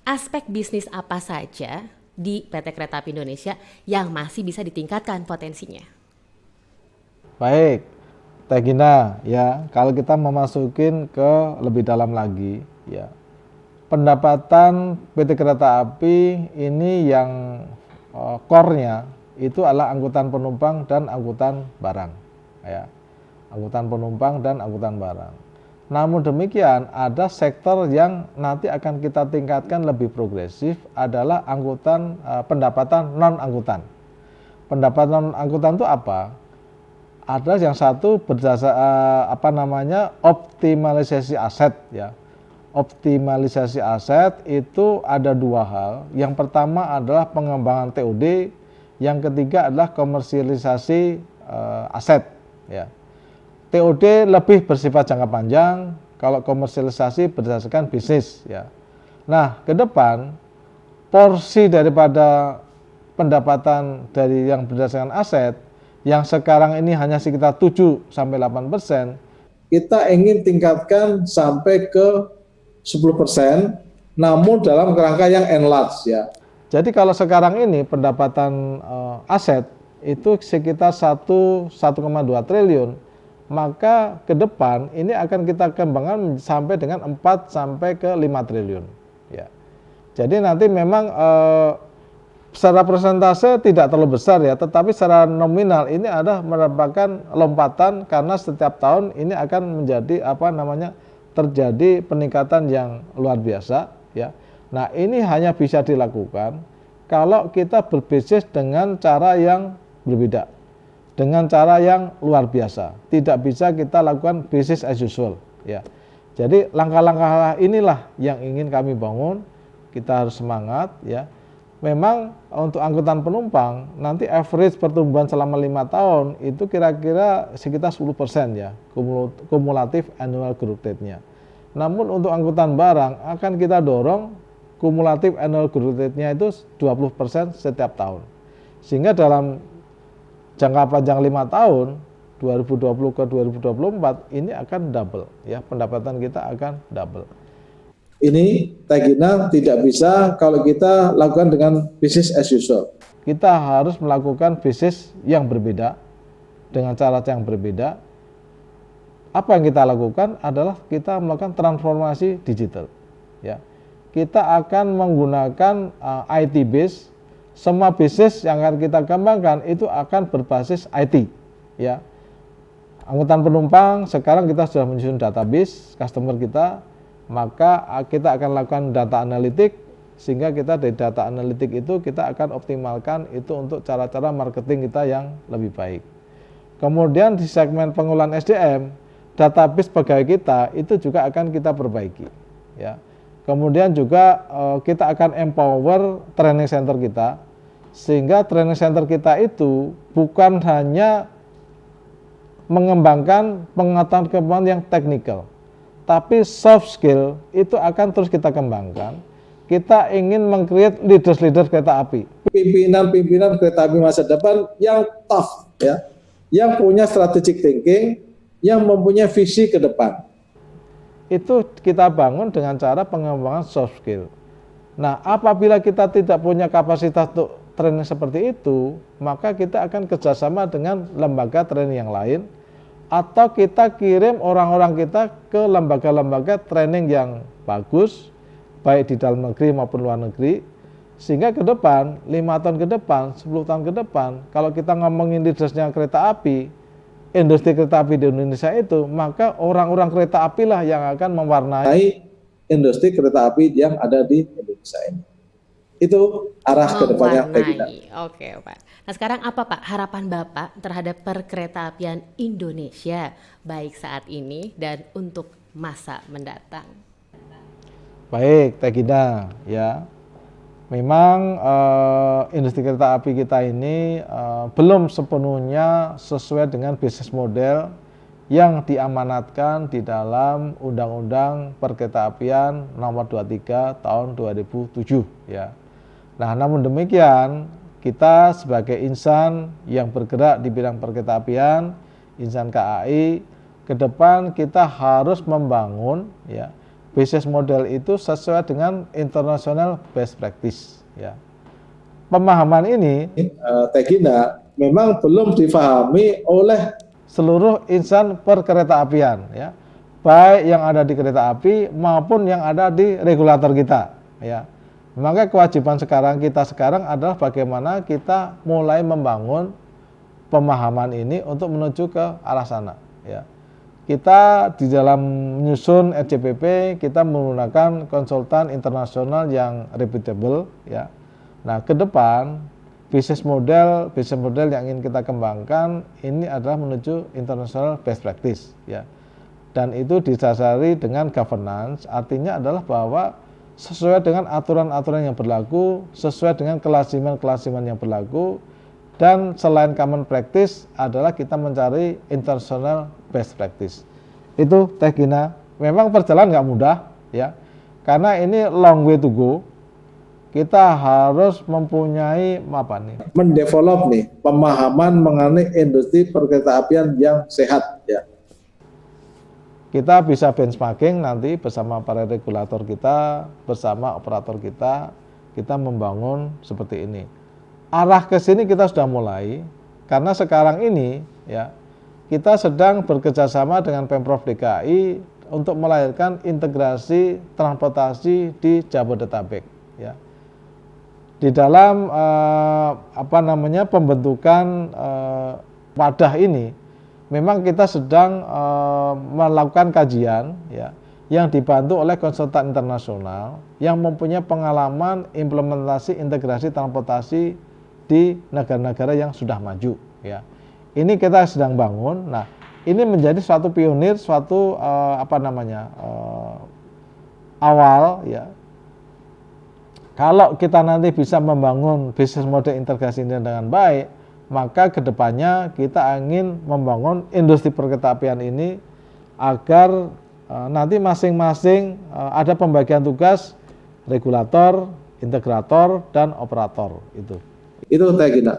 aspek bisnis apa saja di PT Kereta Api Indonesia yang masih bisa ditingkatkan potensinya? baik. Teh Gina, ya kalau kita memasukin ke lebih dalam lagi, ya pendapatan PT Kereta Api ini yang core-nya itu adalah angkutan penumpang dan angkutan barang, ya angkutan penumpang dan angkutan barang. Namun demikian ada sektor yang nanti akan kita tingkatkan lebih progresif adalah angkutan pendapatan non angkutan. Pendapatan non angkutan itu apa? Ada yang satu berdasar optimalisasi aset ya. Optimalisasi aset itu ada dua hal. Yang pertama adalah pengembangan TOD, yang ketiga adalah komersialisasi aset ya. TOD lebih bersifat jangka panjang, kalau komersialisasi berdasarkan bisnis ya. Nah, ke depan porsi daripada pendapatan dari yang berdasarkan aset yang sekarang ini hanya sekitar 7-8%, kita ingin tingkatkan sampai ke 10%, namun dalam kerangka yang enlarge ya. Jadi kalau sekarang ini pendapatan aset itu sekitar 1,2 triliun, maka ke depan ini akan kita kembangkan sampai dengan 4 ke 5 triliun. Ya. Jadi nanti memang secara persentase tidak terlalu besar ya, tetapi secara nominal ini adalah merupakan lompatan karena setiap tahun ini akan menjadi terjadi peningkatan yang luar biasa ya. Nah, ini hanya bisa dilakukan kalau kita berbisnis dengan cara yang berbeda, dengan cara yang luar biasa. Tidak bisa kita lakukan business as usual ya. Jadi langkah-langkah inilah yang ingin kami bangun. Kita harus semangat ya. Memang untuk angkutan penumpang nanti average pertumbuhan selama 5 tahun itu kira-kira sekitar 10% ya kumulatif annual growth rate-nya. Namun untuk angkutan barang akan kita dorong kumulatif annual growth rate-nya itu 20% setiap tahun. Sehingga dalam jangka panjang 5 tahun 2020 ke 2024 ini akan double ya, pendapatan kita akan double. Ini Teh Gina tidak bisa kalau kita lakukan dengan business as usual. Kita harus melakukan bisnis yang berbeda dengan cara yang berbeda. Apa yang kita lakukan adalah kita melakukan transformasi digital. Ya, kita akan menggunakan IT base. Semua bisnis yang akan kita kembangkan itu akan berbasis IT. Ya, angkutan penumpang sekarang kita sudah menyusun database customer kita. Maka kita akan lakukan data analitik sehingga kita dari data analitik itu kita akan optimalkan itu untuk cara-cara marketing kita yang lebih baik. Kemudian di segmen pengolahan SDM, database pegawai kita itu juga akan kita perbaiki. Ya. Kemudian juga kita akan empower training center kita sehingga training center kita itu bukan hanya mengembangkan pengetahuan yang teknikal, tapi soft skill itu akan terus kita kembangkan. Kita ingin meng-create leaders kereta api. Pimpinan kereta api masa depan yang tough ya, yang punya strategic thinking, yang mempunyai visi ke depan. Itu kita bangun dengan cara pengembangan soft skill. Nah, apabila kita tidak punya kapasitas untuk training seperti itu, maka kita akan kerjasama dengan lembaga training yang lain, atau kita kirim orang-orang kita ke lembaga-lembaga training yang bagus, baik di dalam negeri maupun luar negeri, sehingga ke depan, 5 tahun ke depan, 10 tahun ke depan, kalau kita ngomongin leadersnya kereta api, industri kereta api di Indonesia itu, maka orang-orang kereta api lah yang akan mewarnai industri kereta api yang ada di Indonesia ini. Itu arah ke depannya. Oke, Pak. Nah, sekarang apa, Pak, harapan Bapak terhadap perkeretaapian Indonesia, baik saat ini dan untuk masa mendatang? Baik, Teh Gina, ya. Memang industri kereta api kita ini belum sepenuhnya sesuai dengan bisnis model yang diamanatkan di dalam Undang-Undang Perkeretaapian Nomor 23 Tahun 2007, ya. Nah, namun demikian, kita sebagai insan yang bergerak di bidang perkeretaapian, insan KAI, ke depan kita harus membangun, ya, bisnis model itu sesuai dengan international best practice, ya. Pemahaman ini, Teh Gina, memang belum difahami oleh seluruh insan perkeretaapian, ya, baik yang ada di kereta api maupun yang ada di regulator kita, ya. Maka kewajiban kita sekarang adalah bagaimana kita mulai membangun pemahaman ini untuk menuju ke arah sana, ya. Kita di dalam menyusun RCPP, kita menggunakan konsultan internasional yang reputable, ya. Nah, ke depan bisnis model yang ingin kita kembangkan ini adalah menuju international best practice, ya. Dan itu didasari dengan governance, artinya adalah bahwa sesuai dengan aturan-aturan yang berlaku, sesuai dengan kelasiman-kelasiman yang berlaku, dan selain common practice adalah kita mencari international best practice. Itu, Teh Gina, memang perjalanan nggak mudah, ya, karena ini long way to go. Kita harus mempunyai mendevelop nih pemahaman mengenai industri perkeretaapian yang sehat, ya. Kita bisa benchmarking nanti bersama para regulator kita, bersama operator kita membangun seperti ini. Arah ke sini kita sudah mulai, karena sekarang ini, ya, kita sedang bekerjasama dengan Pemprov DKI untuk melahirkan integrasi transportasi di Jabodetabek, ya. Di dalam pembentukan wadah ini, memang kita sedang melakukan kajian, ya, yang dibantu oleh konsultan internasional yang mempunyai pengalaman implementasi integrasi transportasi di negara-negara yang sudah maju, ya. Ini kita sedang bangun. Nah, ini menjadi suatu pionir, suatu awal, ya. Kalau kita nanti bisa membangun bisnis model integrasi ini dengan baik, maka kedepannya kita ingin membangun industri perkeretaapian ini agar nanti masing-masing ada pembagian tugas regulator, integrator, dan operator. Itu Teh Gina.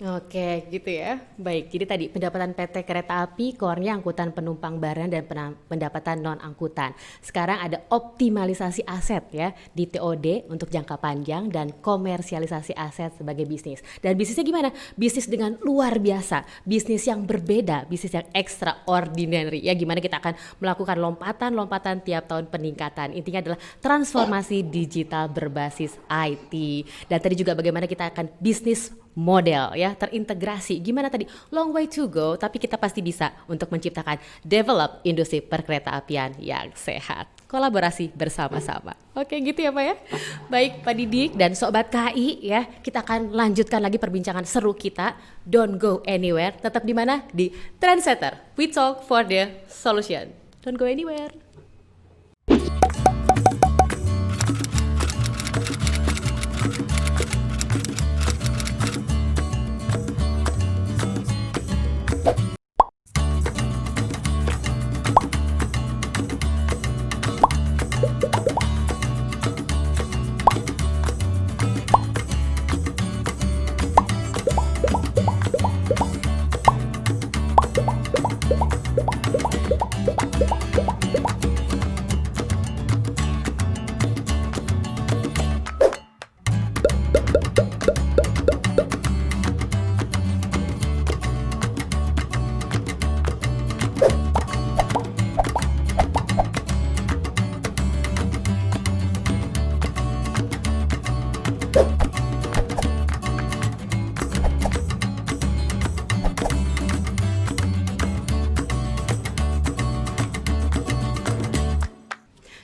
Oke, gitu ya. Baik, jadi tadi pendapatan PT Kereta Api, core-nya angkutan penumpang barang dan pendapatan non-angkutan. Sekarang ada optimalisasi aset, ya, di TOD untuk jangka panjang dan komersialisasi aset sebagai bisnis. Dan bisnisnya gimana? Bisnis dengan luar biasa, bisnis yang berbeda, bisnis yang extraordinary. Ya, gimana kita akan melakukan lompatan-lompatan tiap tahun peningkatan. Intinya adalah transformasi digital berbasis IT. Dan tadi juga bagaimana kita akan bisnis model, ya, terintegrasi. Gimana tadi? Long way to go, tapi kita pasti bisa untuk menciptakan develop industri perkeretaapian yang sehat. Kolaborasi bersama-sama. Oke, gitu ya, Pak, ya. Baik, Pak Didik dan Sobat KAI, ya, kita akan lanjutkan lagi perbincangan seru kita. Don't go anywhere. Tetap di mana? Di Trendsetter. We talk for the solution. Don't go anywhere.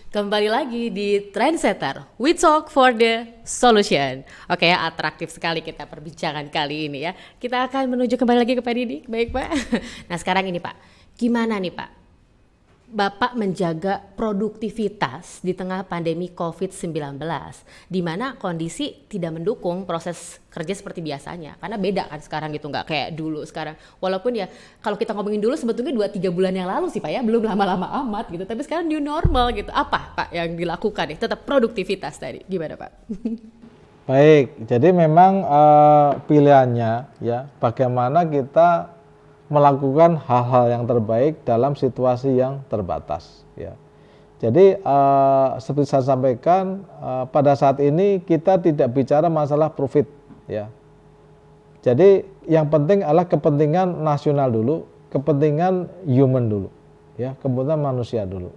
Kembali lagi di Trendsetter, we talk for the solution. Oke ya, atraktif sekali kita perbincangan kali ini ya. Kita akan menuju kembali lagi ke Pak Didi, baik Pak. Nah sekarang ini Pak, gimana nih Pak Bapak menjaga produktivitas di tengah pandemi COVID-19, di mana kondisi tidak mendukung proses kerja seperti biasanya. Karena beda kan sekarang gitu, nggak kayak dulu sekarang. Walaupun ya kalau kita ngomongin dulu sebetulnya 2-3 bulan yang lalu sih Pak ya, belum lama-lama amat gitu. Tapi sekarang new normal gitu. Apa Pak yang dilakukan ya? Tetap produktivitas tadi, gimana Pak? Baik, jadi memang pilihannya ya bagaimana kita melakukan hal-hal yang terbaik dalam situasi yang terbatas ya. Jadi seperti saya sampaikan pada saat ini kita tidak bicara masalah profit ya. Jadi yang penting adalah kepentingan nasional dulu, kepentingan human dulu ya, kepentingan manusia dulu.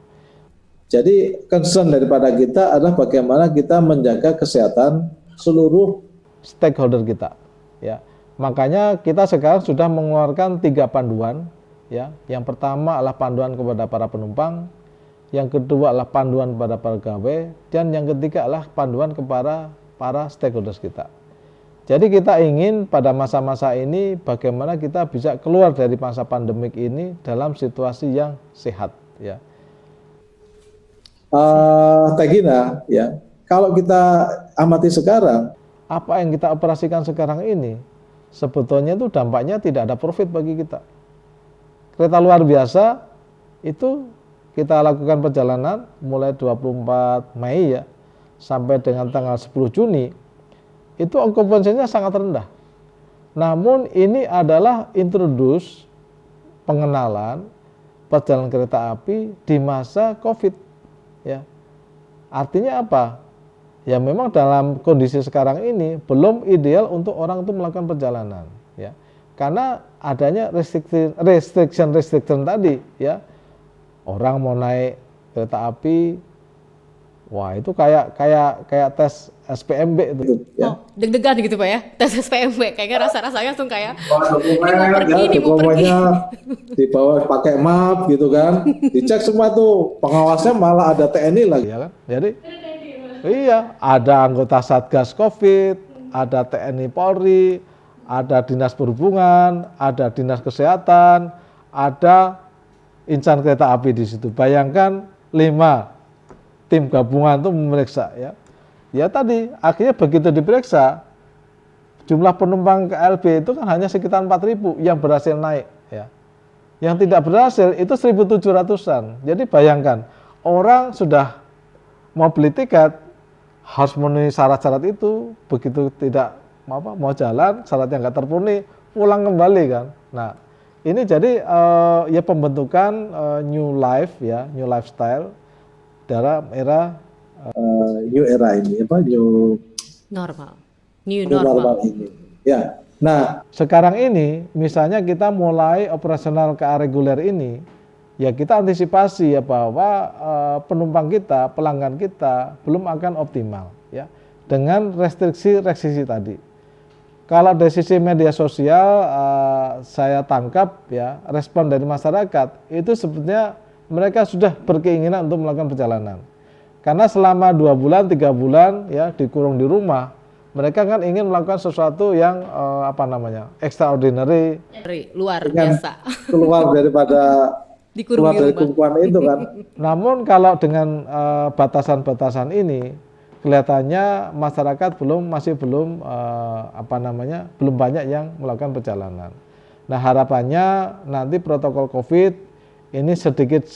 Jadi concern daripada kita adalah bagaimana kita menjaga kesehatan seluruh stakeholder kita ya. Makanya kita sekarang sudah mengeluarkan 3 panduan ya. Yang pertama adalah panduan kepada para penumpang, yang kedua adalah panduan kepada para pegawai, dan yang ketiga adalah panduan kepada para stakeholders kita. Jadi kita ingin pada masa-masa ini bagaimana kita bisa keluar dari masa pandemik ini dalam situasi yang sehat ya. Teh Gina ya, kalau kita amati sekarang, apa yang kita operasikan sekarang ini sebetulnya itu dampaknya tidak ada profit bagi kita. Kereta luar biasa itu kita lakukan perjalanan mulai 24 Mei ya sampai dengan tanggal 10 Juni itu okupansinya sangat rendah. Namun ini adalah introduce pengenalan perjalanan kereta api di masa Covid ya. Artinya apa? Ya memang dalam kondisi sekarang ini belum ideal untuk orang itu melakukan perjalanan ya. Karena adanya restriction tadi ya. Orang mau naik kereta api, wah itu kayak tes SPMB itu ya. Oh, deg-degan gitu Pak ya, tes SPMB kayaknya rasa-rasanya langsung kayak dokumennya dibawa pakai map gitu kan, dicek semua tuh, pengawasnya malah ada TNI lagi ya kan. Jadi iya, ada anggota Satgas Covid, ada TNI Polri, ada Dinas Perhubungan, ada Dinas Kesehatan, ada insan kereta api di situ. Bayangkan 5 tim gabungan itu memeriksa ya. Ya tadi akhirnya begitu diperiksa, jumlah penumpang KLB itu kan hanya sekitar 4.000 yang berhasil naik ya. Yang tidak berhasil itu 1.700-an. Jadi bayangkan orang sudah mau beli tiket harus memenuhi syarat-syarat itu, begitu tidak mau jalan syaratnya nggak terpenuhi pulang kembali kan. Nah ini jadi ya pembentukan new life ya, new lifestyle dalam era new era ini apa new normal ini ya. Nah sekarang ini misalnya kita mulai operasional KA reguler ini ya kita antisipasi ya bahwa penumpang kita, pelanggan kita belum akan optimal ya dengan restriksi tadi. Kalau dari sisi media sosial saya tangkap ya respon dari masyarakat itu sebetulnya mereka sudah berkeinginan untuk melakukan perjalanan. Karena selama 2 bulan, 3 bulan ya dikurung di rumah, mereka kan ingin melakukan sesuatu yang extraordinary, luar biasa. Keluar daripada keluar dari kumpulan itu kan. Namun kalau dengan batasan-batasan ini kelihatannya masyarakat masih belum banyak yang melakukan perjalanan. Nah harapannya nanti protokol COVID ini sedikit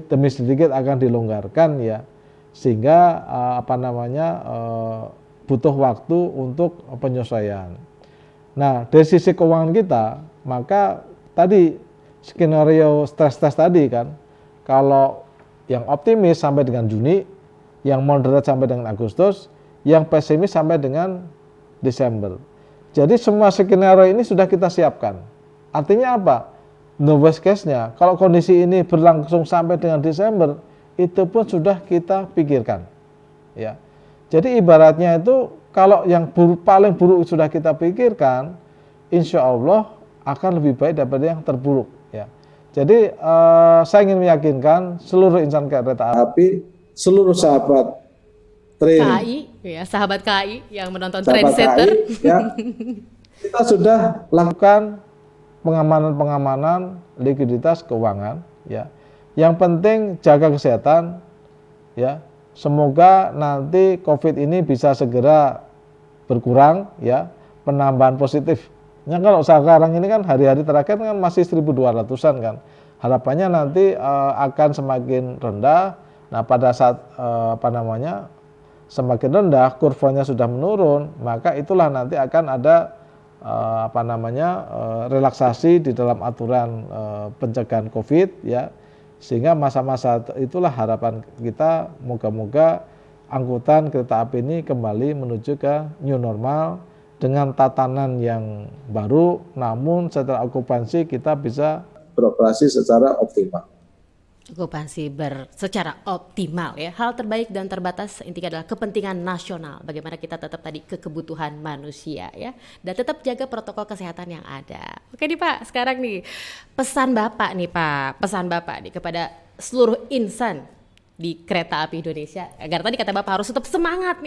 demi sedikit akan dilonggarkan ya, sehingga butuh waktu untuk penyesuaian. Nah dari sisi keuangan kita, maka tadi skenario stress test tadi kan, kalau yang optimis sampai dengan Juni, yang moderate sampai dengan Agustus, yang pesimis sampai dengan Desember. Jadi semua skenario ini sudah kita siapkan. Artinya apa? No worst case-nya, kalau kondisi ini berlangsung sampai dengan Desember, itu pun sudah kita pikirkan. Ya. Jadi ibaratnya itu kalau yang paling buruk sudah kita pikirkan, insya Allah akan lebih baik daripada yang terburuk. Ya. Jadi saya ingin meyakinkan seluruh insan kereta api seluruh sahabat train, KAI, ya sahabat KAI yang menonton sahabat Trendsetter. KAI, ya, kita sudah lakukan pengamanan likuiditas keuangan, ya. Yang penting jaga kesehatan, ya. Semoga nanti COVID ini bisa segera berkurang, ya. Penambahan positifnya kalau sekarang ini kan hari-hari terakhir kan masih 1.200-an kan. Harapannya nanti akan semakin rendah. Nah, pada saat semakin rendah, kurvanya sudah menurun, maka itulah nanti akan ada relaksasi di dalam aturan pencegahan COVID, ya, sehingga masa-masa itulah harapan kita, moga-moga angkutan kereta api ini kembali menuju ke new normal dengan tatanan yang baru, namun setelah okupansi kita bisa beroperasi secara optimal. Okupansi secara optimal ya. Hal terbaik dan terbatas intinya adalah kepentingan nasional. Bagaimana kita tetap tadi ke kebutuhan manusia ya. Dan tetap jaga protokol kesehatan yang ada. Oke nih Pak, sekarang nih pesan Bapak nih kepada seluruh insan di kereta api Indonesia. Agar tadi kata Bapak harus tetap semangat.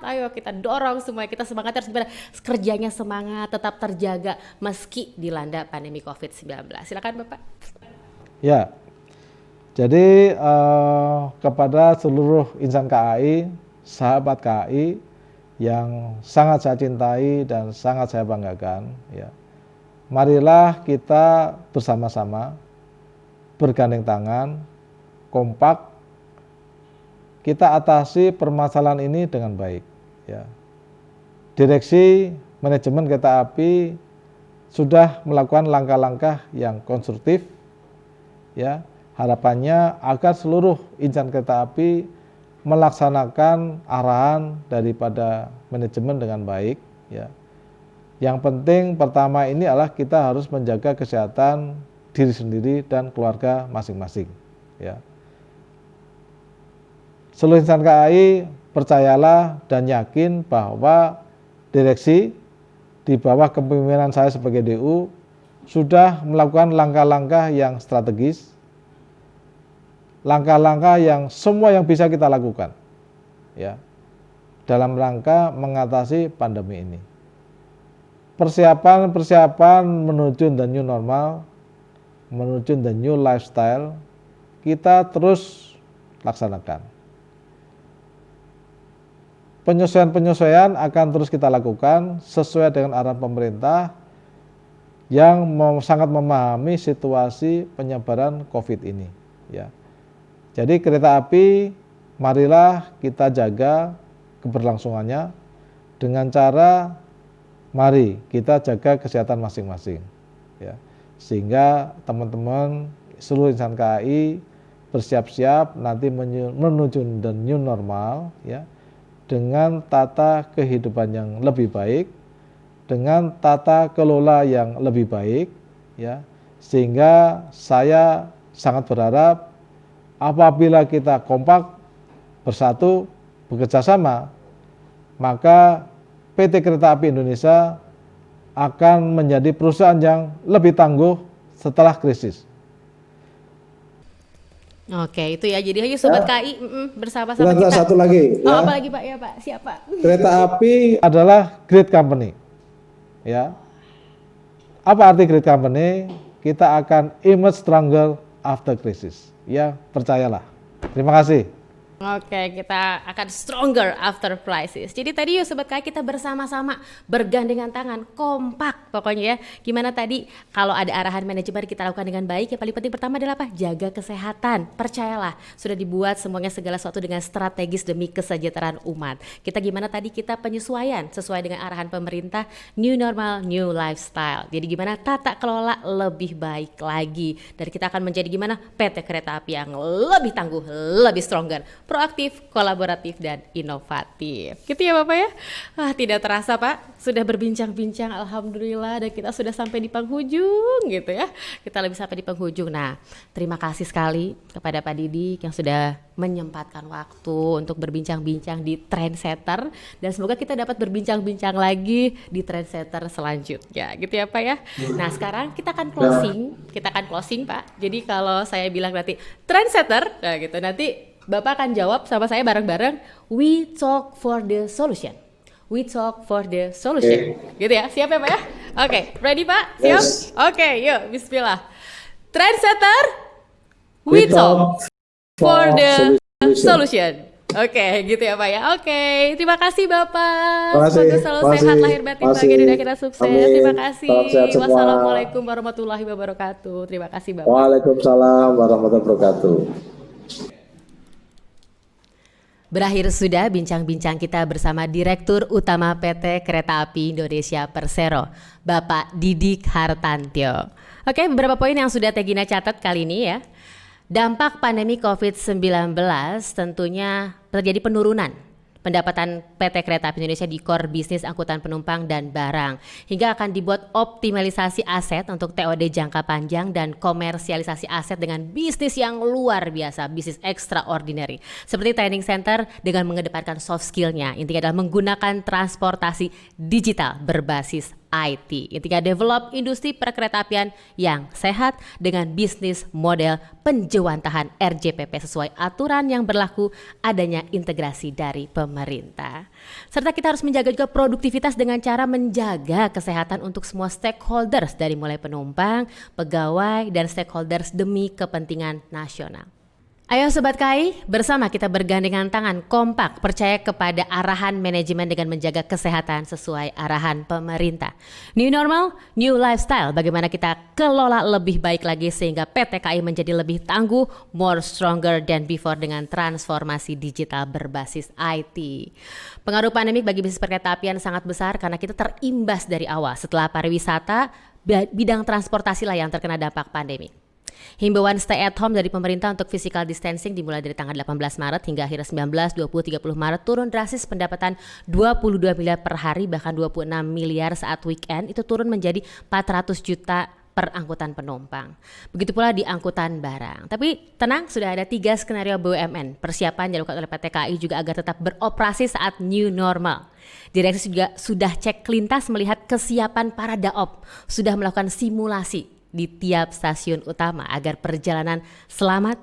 Ayo kita dorong semua, kita semangat harus gimana? Kerjanya semangat, tetap terjaga meski dilanda pandemi COVID-19. Silakan Bapak. Ya. Jadi kepada seluruh insan KAI, sahabat KAI yang sangat saya cintai dan sangat saya banggakan, ya. Marilah kita bersama-sama bergandeng tangan, kompak, kita atasi permasalahan ini dengan baik, ya. Direksi manajemen kereta api sudah melakukan langkah-langkah yang konstruktif, ya. Harapannya agar seluruh insan kereta api melaksanakan arahan daripada manajemen dengan baik, ya. Yang penting pertama ini adalah kita harus menjaga kesehatan diri sendiri dan keluarga masing-masing, ya. Seluruh insan KAI percayalah dan yakin bahwa direksi di bawah kepemimpinan saya sebagai DU sudah melakukan langkah-langkah yang strategis, langkah-langkah yang semua yang bisa kita lakukan, ya, dalam rangka mengatasi pandemi ini. Persiapan menuju the new normal, menuju the new lifestyle, kita terus laksanakan. Penyesuaian akan terus kita lakukan sesuai dengan arahan pemerintah yang sangat memahami situasi penyebaran COVID ini, ya. Jadi kereta api, marilah kita jaga keberlangsungannya dengan cara mari kita jaga kesehatan masing-masing, ya. Sehingga teman-teman seluruh insan KAI bersiap-siap nanti menuju the new normal, ya, dengan tata kehidupan yang lebih baik, dengan tata kelola yang lebih baik, ya. Sehingga saya sangat berharap apabila kita kompak, bersatu, bekerja sama, maka PT Kereta Api Indonesia akan menjadi perusahaan yang lebih tangguh setelah krisis. Oke, itu ya. Jadi ayo Sobat KAI bersama-sama kita. Satu lagi. Oh, apa lagi Pak? Ya Pak, siapa? Kereta api adalah great company, ya. Apa arti great company? Kita akan emerge stronger after crisis. Ya, percayalah. Terima kasih. Oke, kita akan stronger after crisis. Jadi tadi yuk Sobat KAI kita bersama-sama bergandengan tangan, kompak pokoknya ya. Gimana tadi kalau ada arahan manajemen kita lakukan dengan baik. Yang paling penting pertama adalah apa? Jaga kesehatan. Percayalah, sudah dibuat semuanya segala sesuatu dengan strategis demi kesejahteraan umat. Kita gimana tadi kita penyesuaian sesuai dengan arahan pemerintah, new normal, new lifestyle. Jadi gimana tata kelola lebih baik lagi. Dan kita akan menjadi gimana PT Kereta Api yang lebih tangguh, lebih stronger, proaktif, kolaboratif, dan inovatif. Gitu ya Bapak ya. Tidak terasa Pak, sudah berbincang-bincang alhamdulillah dan kita sudah sampai di penghujung gitu ya. Kita lebih sampai di penghujung. Nah, terima kasih sekali kepada Pak Didik yang sudah menyempatkan waktu untuk berbincang-bincang di Trendsetter dan semoga kita dapat berbincang-bincang lagi di Trendsetter selanjutnya. Gitu ya Pak ya. Nah, sekarang kita akan closing. Pak. Jadi kalau saya bilang nanti Trendsetter, nah gitu nanti Bapak akan jawab sama saya bareng-bareng. We talk for the solution. We talk for the solution. Gitu ya. Siap ya Pak ya? Oke, ready Pak? Siap? Yes. Oke, yuk bismillah. Trendsetter, we talk for the solution. Oke, gitu ya Pak ya. Oke, terima kasih Bapak. Terima kasih. Semoga selalu Terima sehat kasih. lahir batin Terima bagi kasih. dunia kita sukses. Amin. Terima kasih. Salam sehat semua. Wassalamualaikum warahmatullahi wabarakatuh. Terima kasih Bapak. Waalaikumsalam warahmatullahi wabarakatuh. Berakhir sudah bincang-bincang kita bersama Direktur Utama PT Kereta Api Indonesia Persero, Bapak Didik Hartantyo. Oke, beberapa poin yang sudah Tegina catat kali ini ya. Dampak pandemi COVID-19 tentunya terjadi penurunan pendapatan PT Kereta Api Indonesia di core bisnis angkutan penumpang dan barang, hingga akan dibuat optimalisasi aset untuk TOD jangka panjang dan komersialisasi aset dengan bisnis yang luar biasa, bisnis extraordinary, seperti training center dengan mengedepankan soft skillnya. Intinya adalah menggunakan transportasi digital berbasis IT. Intinya develop industri perkeretaapian yang sehat dengan bisnis model penjewantahan RJPP sesuai aturan yang berlaku, adanya integrasi dari pemerintah. Serta kita harus menjaga juga produktivitas dengan cara menjaga kesehatan untuk semua stakeholders dari mulai penumpang, pegawai, dan stakeholders demi kepentingan nasional. Ayo Sobat KAI, bersama kita bergandengan tangan kompak percaya kepada arahan manajemen dengan menjaga kesehatan sesuai arahan pemerintah. New normal, new lifestyle, bagaimana kita kelola lebih baik lagi sehingga PT KAI menjadi lebih tangguh, more stronger than before dengan transformasi digital berbasis IT. Pengaruh pandemik bagi bisnis perkeretaapian sangat besar karena kita terimbas dari awal. Setelah pariwisata, bidang transportasi lah yang terkena dampak pandemi. Himbauan stay at home dari pemerintah untuk physical distancing dimulai dari tanggal 18 Maret hingga akhir 19, 20, 30 Maret turun drastis pendapatan 22 miliar per hari, bahkan 26 miliar saat weekend itu turun menjadi 400 juta per angkutan penumpang. Begitu pula di angkutan barang. Tapi tenang, sudah ada 3 skenario BUMN. Persiapan dilakukan oleh PT KAI juga agar tetap beroperasi saat new normal. Direksi juga sudah cek lintas melihat kesiapan para daop, sudah melakukan simulasi di tiap stasiun utama agar perjalanan selamat,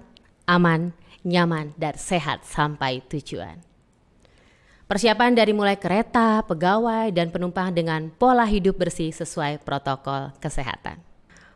aman, nyaman, dan sehat sampai tujuan. Persiapan dari mulai kereta, pegawai, dan penumpang dengan pola hidup bersih sesuai protokol kesehatan.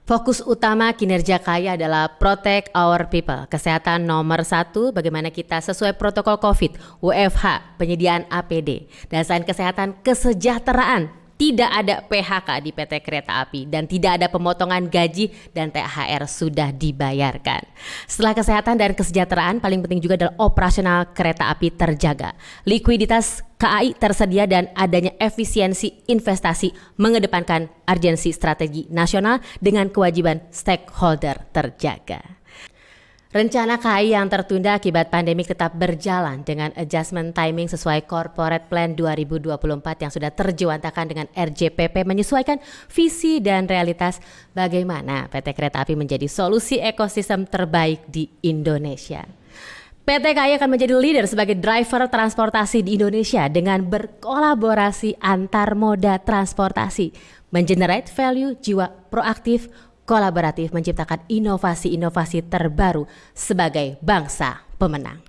Fokus utama kinerja KAI adalah protect our people. Kesehatan nomor 1, bagaimana kita sesuai protokol COVID, WFH, penyediaan APD. Dan selain kesehatan, kesejahteraan. Tidak ada PHK di PT Kereta Api dan tidak ada pemotongan gaji dan THR sudah dibayarkan. Setelah kesehatan dan kesejahteraan, paling penting juga adalah operasional kereta api terjaga. Likuiditas KAI tersedia dan adanya efisiensi investasi mengedepankan urgensi strategi nasional dengan kewajiban stakeholder terjaga. Rencana KAI yang tertunda akibat pandemi tetap berjalan dengan adjustment timing sesuai Corporate Plan 2024 yang sudah terjewantahkan dengan RJPP menyesuaikan visi dan realitas bagaimana PT Kereta Api menjadi solusi ekosistem terbaik di Indonesia. PT KAI akan menjadi leader sebagai driver transportasi di Indonesia dengan berkolaborasi antar moda transportasi, mengenerate value jiwa proaktif, kolaboratif, menciptakan inovasi-inovasi terbaru sebagai bangsa pemenang.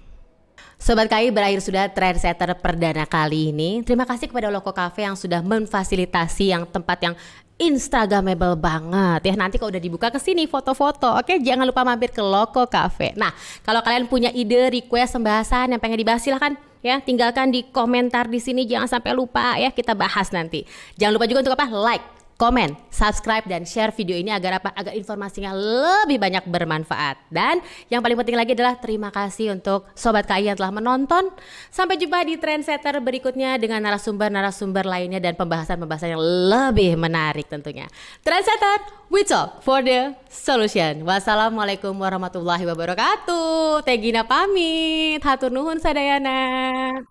Sobat KAI, berakhir sudah Trendsetter perdana kali ini. Terima kasih kepada Loko Cafe yang sudah memfasilitasi yang tempat yang Instagramable banget ya. Nanti kalau udah dibuka ke sini foto-foto, oke, jangan lupa mampir ke Loko Cafe. Nah, kalau kalian punya ide, request, pembahasan yang pengen dibahas, silahkan ya, tinggalkan di komentar di sini. Jangan sampai lupa ya, kita bahas nanti. Jangan lupa juga untuk apa? Like, komen, subscribe, dan share video ini agar apa? Agar informasinya lebih banyak bermanfaat. Dan yang paling penting lagi adalah terima kasih untuk Sobat KAI yang telah menonton. Sampai jumpa di Trendsetter berikutnya dengan narasumber-narasumber lainnya dan pembahasan-pembahasan yang lebih menarik tentunya. Trendsetter, we talk for the solution. Wassalamualaikum warahmatullahi wabarakatuh. Tegina pamit. Hatur nuhun sadayana.